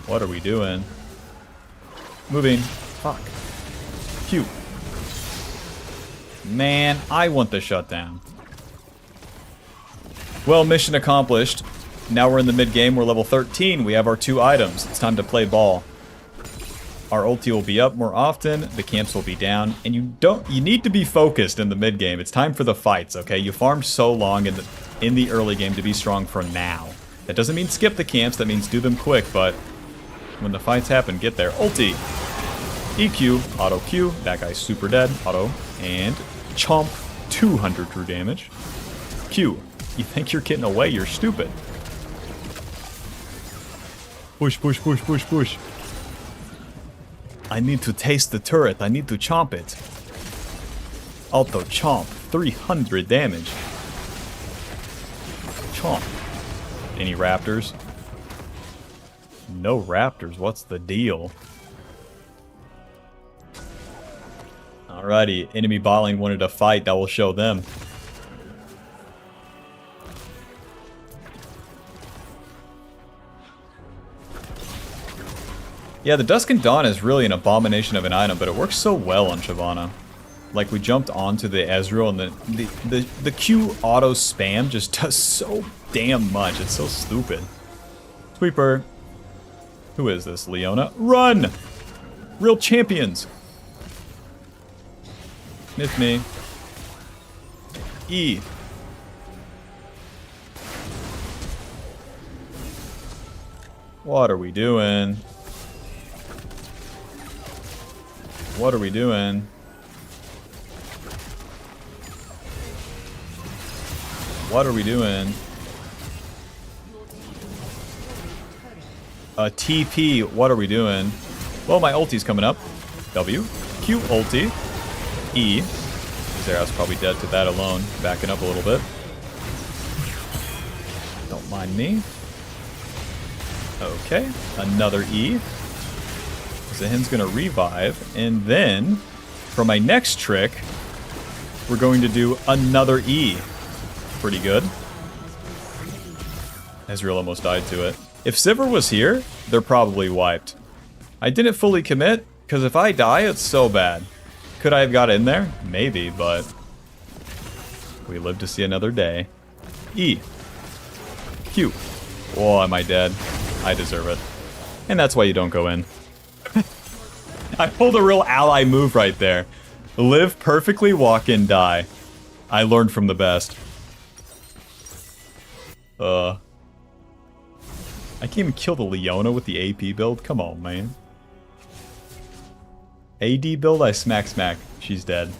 What are we doing? Moving. Fuck. Q. Man, I want the shutdown. Well, mission accomplished. Now we're in the mid-game. We're level 13. We have our 2 items. It's time to play ball. Our ulti will be up more often. The camps will be down. And you need to be focused in the mid-game. It's time for the fights, okay? You farmed so long in the early game to be strong for now. That doesn't mean skip the camps. That means do them quick, but when the fights happen, get there. Ulti. EQ. Auto Q. That guy's super dead. Auto. And chomp. 200 true damage. Q. You think you're getting away, you're stupid. Push, push, push, push, push. I need to taste the turret. I need to chomp it. Auto chomp. 300 damage. Chomp. Any raptors? No raptors. What's the deal? Alrighty. Enemy bot lane wanted to fight. That will show them. Yeah, the Dusk and Dawn is really an abomination of an item, but it works so well on Shyvana. Like, we jumped onto the Ezreal, and the Q auto spam just does so damn much. It's so stupid. Sweeper. Who is this? Leona? Run! Real champions. Sniff me. E. What are we doing? What are we doing? What are we doing? TP, what are we doing? Well, my ulti's coming up. W. Q ulti. E. Zera's probably dead to that alone. Backing up a little bit. Don't mind me. Okay. Another E. Zahin's going to revive. And then, for my next trick, we're going to do another E. Pretty good. Ezreal almost died to it. If Sivir was here, they're probably wiped. I didn't fully commit, because if I die, it's so bad. Could I have got in there? Maybe, but we live to see another day. E. Q. Oh, am I dead? I deserve it. And that's why you don't go in. I pulled a real ally move right there. Live perfectly, walk in, die. I learned from the best. I can't even kill the Leona with the AP build? Come on, man. AD build, I smack. She's dead.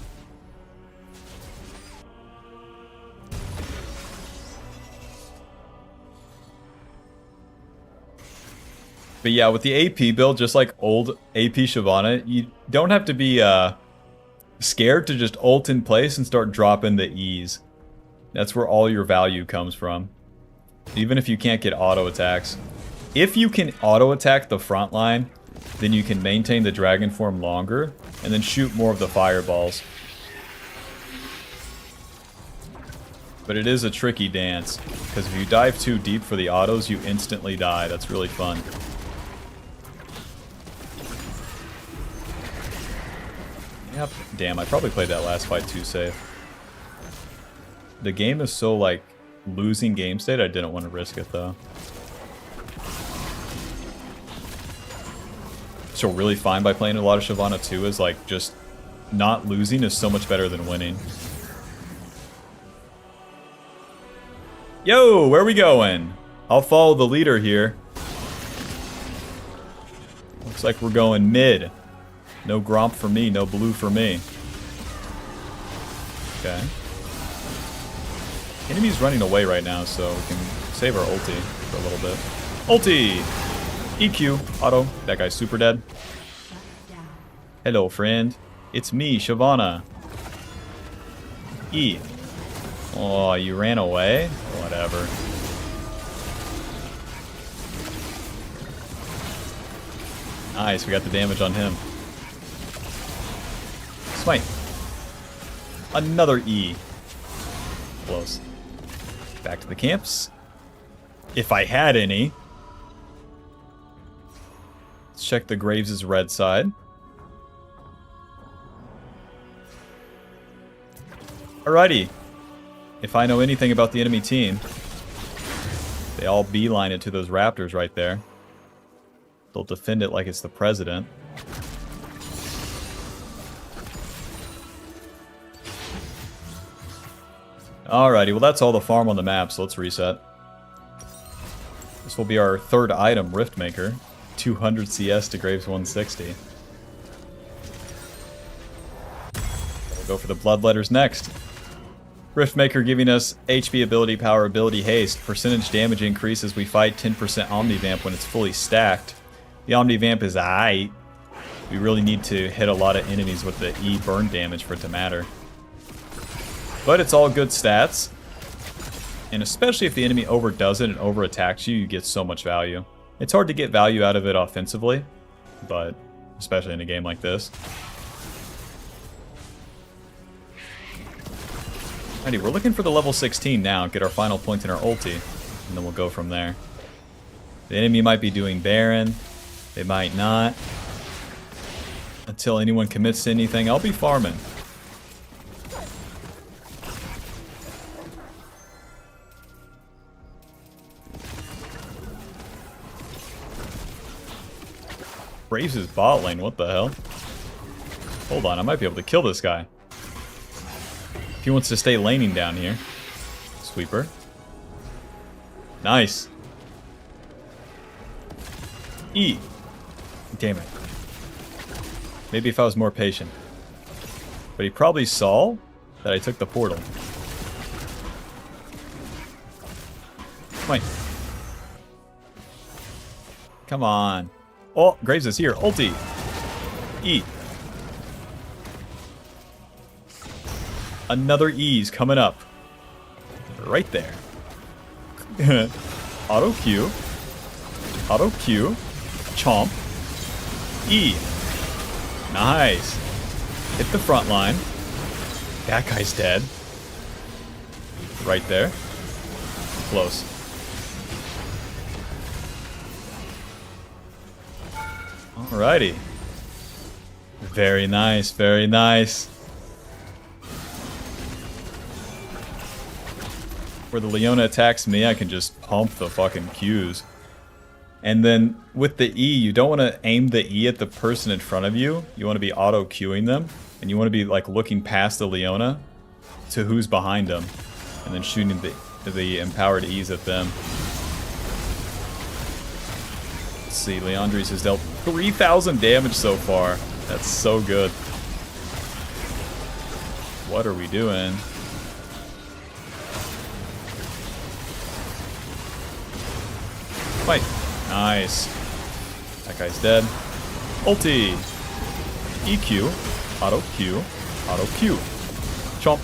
But yeah, with the AP build, just like old AP Shyvana, you don't have to be scared to just ult in place and start dropping the E's. That's where all your value comes from. Even if you can't get auto attacks. If you can auto attack the front line, then you can maintain the dragon form longer and then shoot more of the fireballs. But it is a tricky dance, because if you dive too deep for the autos, you instantly die. That's really fun. Yep. Damn, I probably played that last fight too safe. The game is so, like, losing game state, I didn't want to risk it, though. So really fine by playing a lot of Shyvana too is, like, just not losing is so much better than winning. Yo, where are we going? I'll follow the leader here. Looks like we're going mid. No Gromp for me, no blue for me. Okay. Enemy's running away right now, so we can save our ulti for a little bit. Ulti! EQ, auto. That guy's super dead. Hello, friend. It's me, Shyvana. E. Oh, you ran away? Whatever. Nice, we got the damage on him. Smite. Another E. Close. Back to the camps. If I had any. Let's check the Graves' red side. Alrighty. If I know anything about the enemy team, they all beeline it to those raptors right there. They'll defend it like it's the president. Alrighty, well that's all the farm on the map, so let's reset. This will be our third item, Riftmaker. 200 CS to Graves 160. We'll go for the Bloodletters next. Riftmaker giving us HP, ability, power, ability, haste. Percentage damage increase as we fight 10% Omnivamp when it's fully stacked. The Omnivamp is aight. We really need to hit a lot of enemies with the E burn damage for it to matter. But it's all good stats. And especially if the enemy overdoes it and over-attacks you, you get so much value. It's hard to get value out of it offensively, but especially in a game like this. Alrighty, we're looking for the level 16 now, get our final point in our ulti, and then we'll go from there. The enemy might be doing Baron, they might not. Until anyone commits to anything, I'll be farming. Braves his bot lane, what the hell? Hold on, I might be able to kill this guy. If he wants to stay laning down here. Sweeper. Nice. E. Damn it. Maybe if I was more patient. But he probably saw that I took the portal. Wait. Come on. Oh, Graves is here. Ulti. E. Another E's coming up. Right there. Auto Q. Auto Q. Chomp. E. Nice. Hit the front line. That guy's dead. Right there. Close. Alrighty. Very nice, very nice. Where the Leona attacks me, I can just pump the fucking Qs. And then with the E, you don't want to aim the E at the person in front of you. You want to be auto-queuing them. And you want to be like looking past the Leona to who's behind them. And then shooting the empowered E's at them. Let's see, Leandres has dealt 3,000 damage so far. That's so good. What are we doing? Fight. Nice. That guy's dead. Ulti. EQ. Auto Q. Auto Q. Chomp.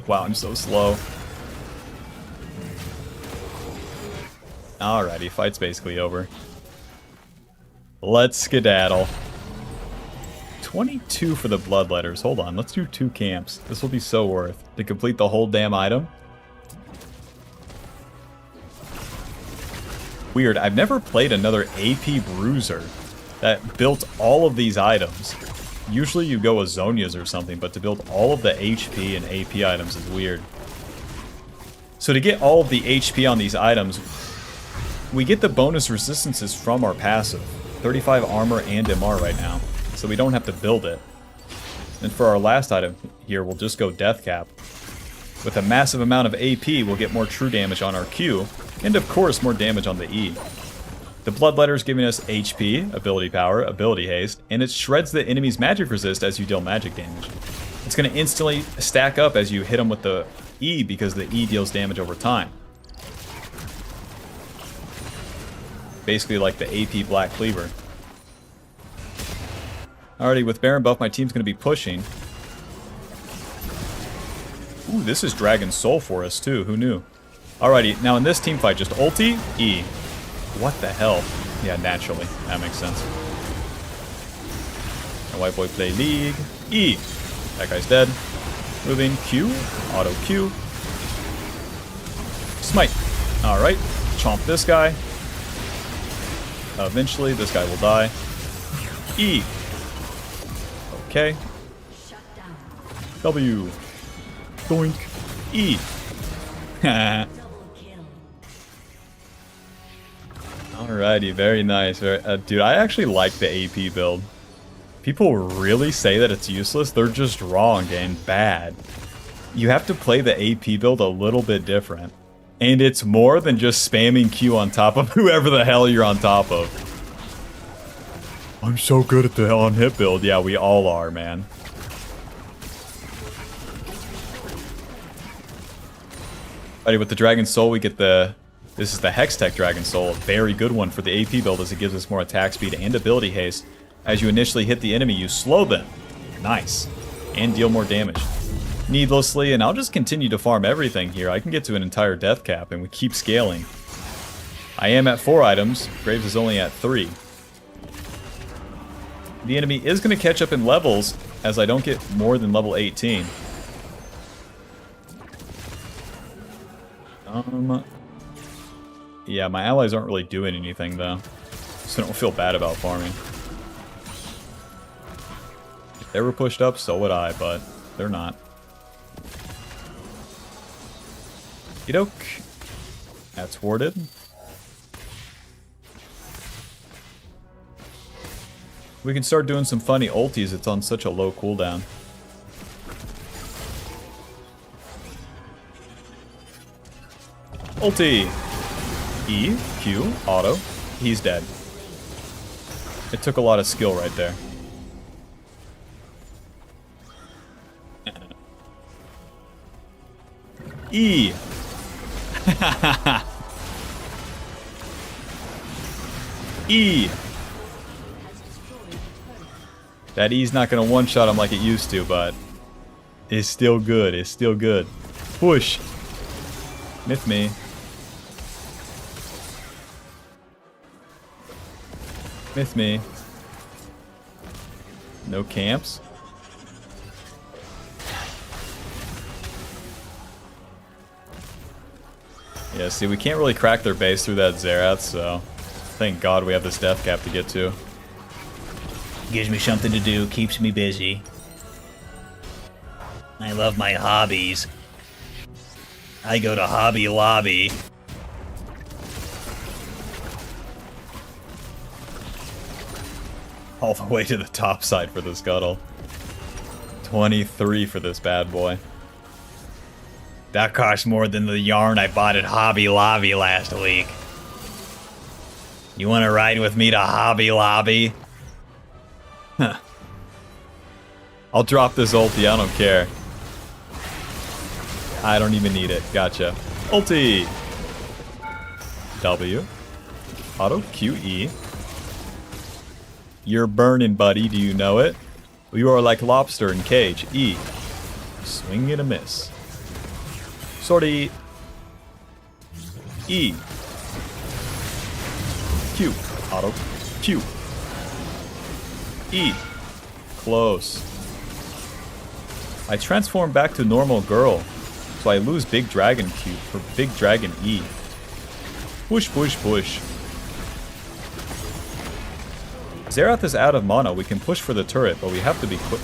Wow, I'm so slow. Alrighty, fight's basically over. Let's skedaddle. 22 for the Bloodletters. Hold on, let's do 2 camps. This will be so worth to complete the whole damn item. Weird, I've never played another AP Bruiser that built all of these items. Usually you go with Zonias or something, but to build all of the HP and AP items is weird. So to get all of the HP on these items, we get the bonus resistances from our passive. 35 armor and MR right now, so we don't have to build it. And for our last item here, we'll just go Death Cap. With a massive amount of AP, we'll get more true damage on our Q, and of course more damage on the E. The Bloodletter's giving us HP, ability power, ability haste, and it shreds the enemy's magic resist as you deal magic damage. It's going to instantly stack up as you hit them with the E because the E deals damage over time. Basically like the AP Black Cleaver. Alrighty, with Baron buff, my team's going to be pushing. Ooh, this is Dragon Soul for us too, who knew? Alrighty, now in this team fight, just ulti, E. What the hell? Yeah, naturally. That makes sense. And White Boy play League. E. That guy's dead. Moving. Q. Auto Q. Smite. Alright. Chomp this guy. Eventually, this guy will die. E. Okay. W. Doink. E. Alrighty, very nice. Dude, I actually like the AP build. People really say that it's useless. They're just wrong and bad. You have to play the AP build a little bit different. And it's more than just spamming Q on top of whoever the hell you're on top of. I'm so good at the on-hit build. Yeah, we all are, man. Alrighty, with the Dragon Soul, we get the... This is the Hextech Dragon Soul, a very good one for the AP build as it gives us more attack speed and ability haste. As you initially hit the enemy, you slow them. Nice. And deal more damage. Needlessly, and I'll just continue to farm everything here. I can get to an entire death cap, and we keep scaling. I am at 4 items. Graves is only at 3. The enemy is going to catch up in levels, as I don't get more than level 18. Yeah, my allies aren't really doing anything, though. So I don't feel bad about farming. If they were pushed up, so would I, but they're not. Okey-doke. That's warded. We can start doing some funny ultis. It's on such a low cooldown. Ulti! E, Q, auto. He's dead. It took a lot of skill right there. E! E! That E's not gonna one-shot him like it used to, but it's still good. It's still good. Push. Myth me. Myth me. No camps. Yeah, see, we can't really crack their base through that Zerath, so thank God we have this death cap to get to.
Gives me something to do, keeps me busy. I love my hobbies. I go to Hobby Lobby.
All the way to the top side for the scuttle. 23 for this bad boy.
That costs more than the yarn I bought at Hobby Lobby last week. You want to ride with me to Hobby Lobby?
Huh. I'll drop this ulti, I don't care. I don't even need it. Gotcha. Ulti! W. Auto QE. You're burning, buddy. Do you know it? You are like lobster in cage. E. Swing and a miss. Sortie. E. Q. Auto. Q. E. Close. I transform back to normal girl, so I lose Big Dragon Q for Big Dragon E. Push, push, push. Zerath is out of mana. We can push for the turret, but we have to be quick.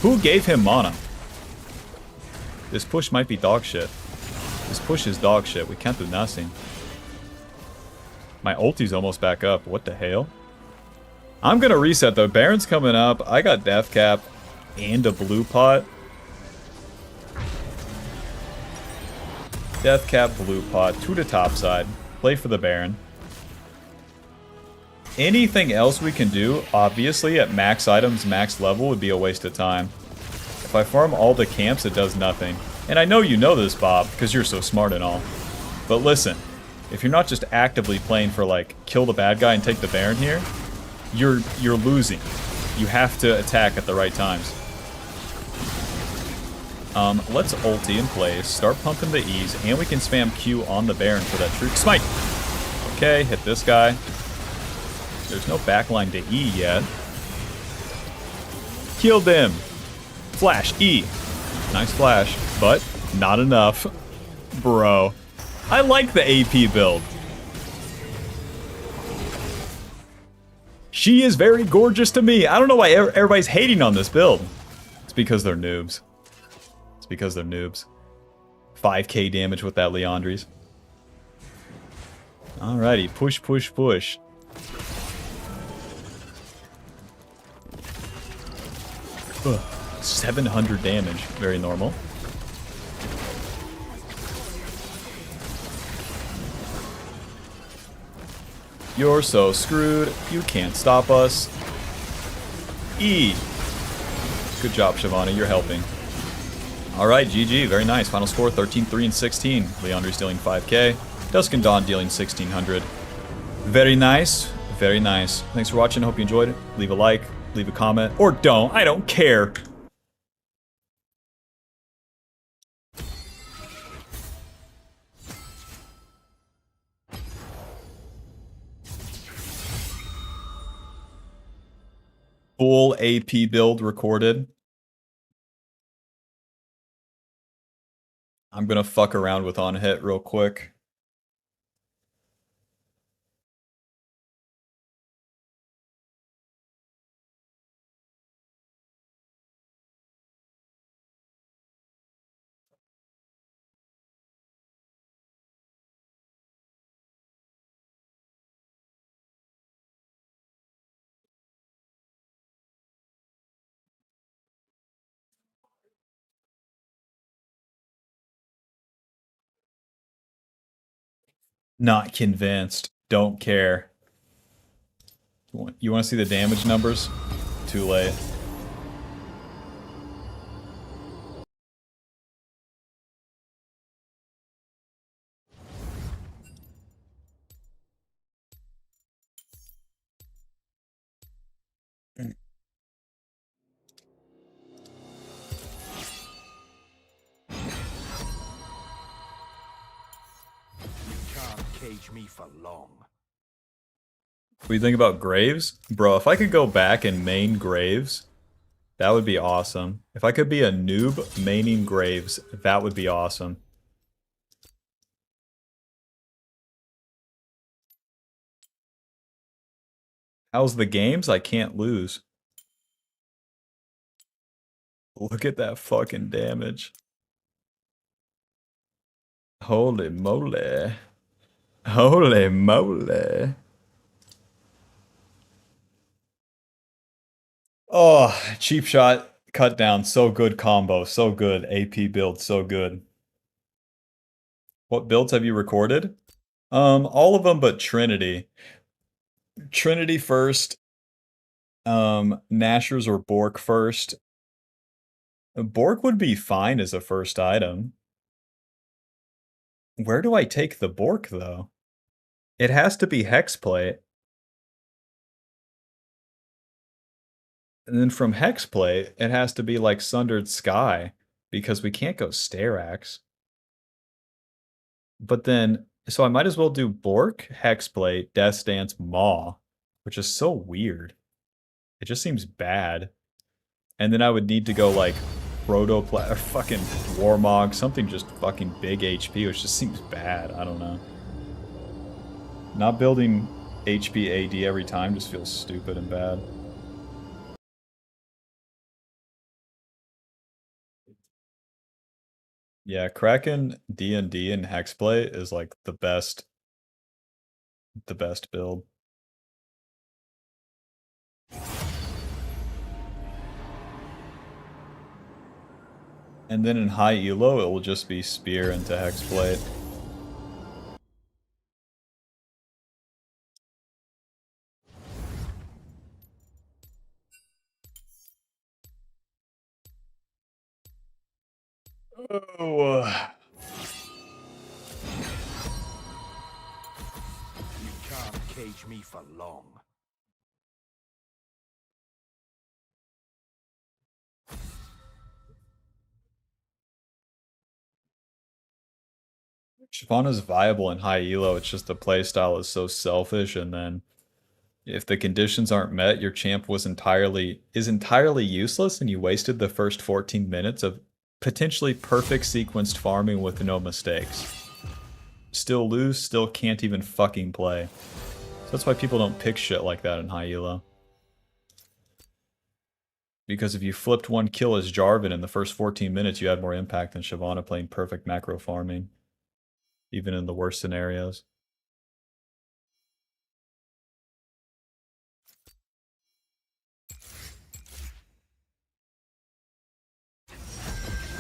Who gave him mana? This push might be dog shit. This push is dog shit. We can't do nothing. My ulti's almost back up. What the hell? I'm gonna reset though. Baron's coming up. I got death cap and a blue pot. Death cap, blue pot, to the top side. Play for the Baron. Anything else we can do, obviously, at max items, max level, would be a waste of time. If I farm all the camps, it does nothing. And I know you know this, Bob, because you're so smart and all. But listen, if you're not just actively playing for, like, kill the bad guy and take the Baron here, you're losing. You have to attack at the right times. Let's ulti in place, start pumping the E's, and we can spam Q on the Baron for that true smite. Okay, hit this guy. There's no backline to E yet. Killed him. Flash, E. Nice flash, but not enough. Bro. I like the AP build. She is very gorgeous to me. I don't know why everybody's hating on this build. It's because they're noobs. It's because they're noobs. 5k damage with that Leandries. Alrighty, push, push, push. Ugh. 700 damage. Very normal. You're so screwed. You can't stop us. E. Good job, Shyvana. You're helping. Alright, GG. Very nice. Final score, 13-3 and 16. Leandri's dealing 5k. Dusk and Dawn dealing 1600. Very nice. Very nice. Thanks for watching. Hope you enjoyed it. Leave a like. Leave a comment. Or don't. I don't care. Full AP build recorded. I'm gonna fuck around with on hit real quick. Not convinced. Don't care. You want to see the damage numbers? Too late.
cage me for long.
What do you think about Graves? Bro, if I could go back and main Graves, that would be awesome. If I could be a noob maining Graves, that would be awesome. How's the games? I can't lose. Look at that fucking damage. Holy moly. Holy moly. Oh, cheap shot, cut down, so good combo, so good. AP build, so good. What builds have you recorded? All of them but Trinity. Trinity first, Nashor's or Bork first. Bork would be fine as a first item. Where do I take the Bork, though? It has to be Hexplate. And then from Hexplate, it has to be like Sundered Sky, because we can't go Starax. But then, so I might as well do Bork, Hexplate, Death Dance, Maw, which is so weird. It just seems bad. And then I would need to go like Protoplat or fucking Warmog, something just fucking big HP, which just seems bad. I don't know. Not building HP AD every time just feels stupid and bad. Yeah, Kraken D&D and Hexplay is like the best build. And then in high elo, it will just be Spear into Hexblade. Oh.
You can't cage me for long.
Shyvana's viable in high elo, it's just the playstyle is so selfish, and then if the conditions aren't met, your champ is entirely useless, and you wasted the first 14 minutes of potentially perfect sequenced farming with no mistakes. Still lose, still can't even fucking play. So that's why people don't pick shit like that in high elo. Because if you flipped one kill as Jarvan in the first 14 minutes, you had more impact than Shyvana playing perfect macro farming. Even in the worst scenarios.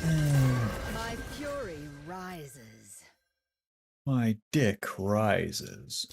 My fury rises.
My dick rises.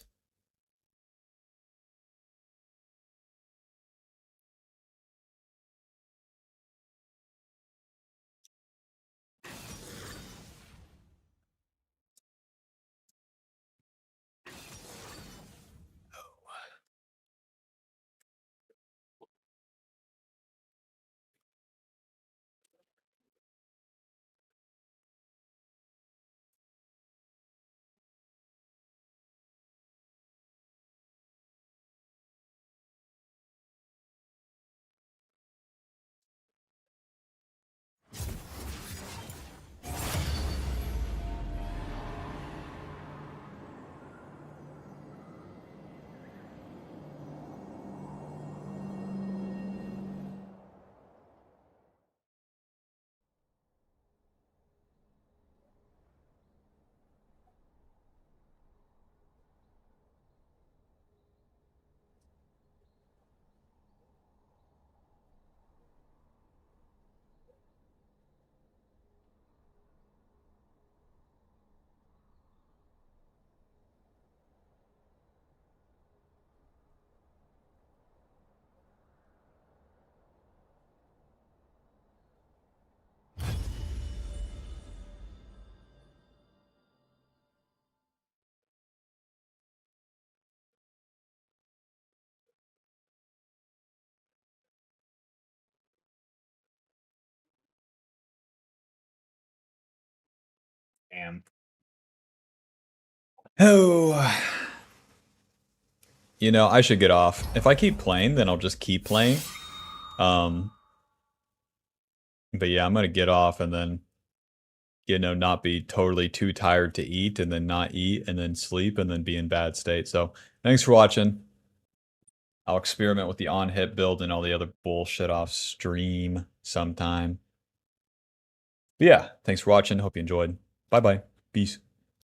Damn. Oh. You know, I should get off. If I keep playing, then I'll just keep playing. But yeah, I'm gonna get off and then, you know, not be totally too tired to eat and then not eat and then sleep and then be in bad state. So thanks for watching. I'll experiment with the on-hit build and all the other bullshit off stream sometime. But yeah, thanks for watching. Hope you enjoyed. Bye-bye. Peace.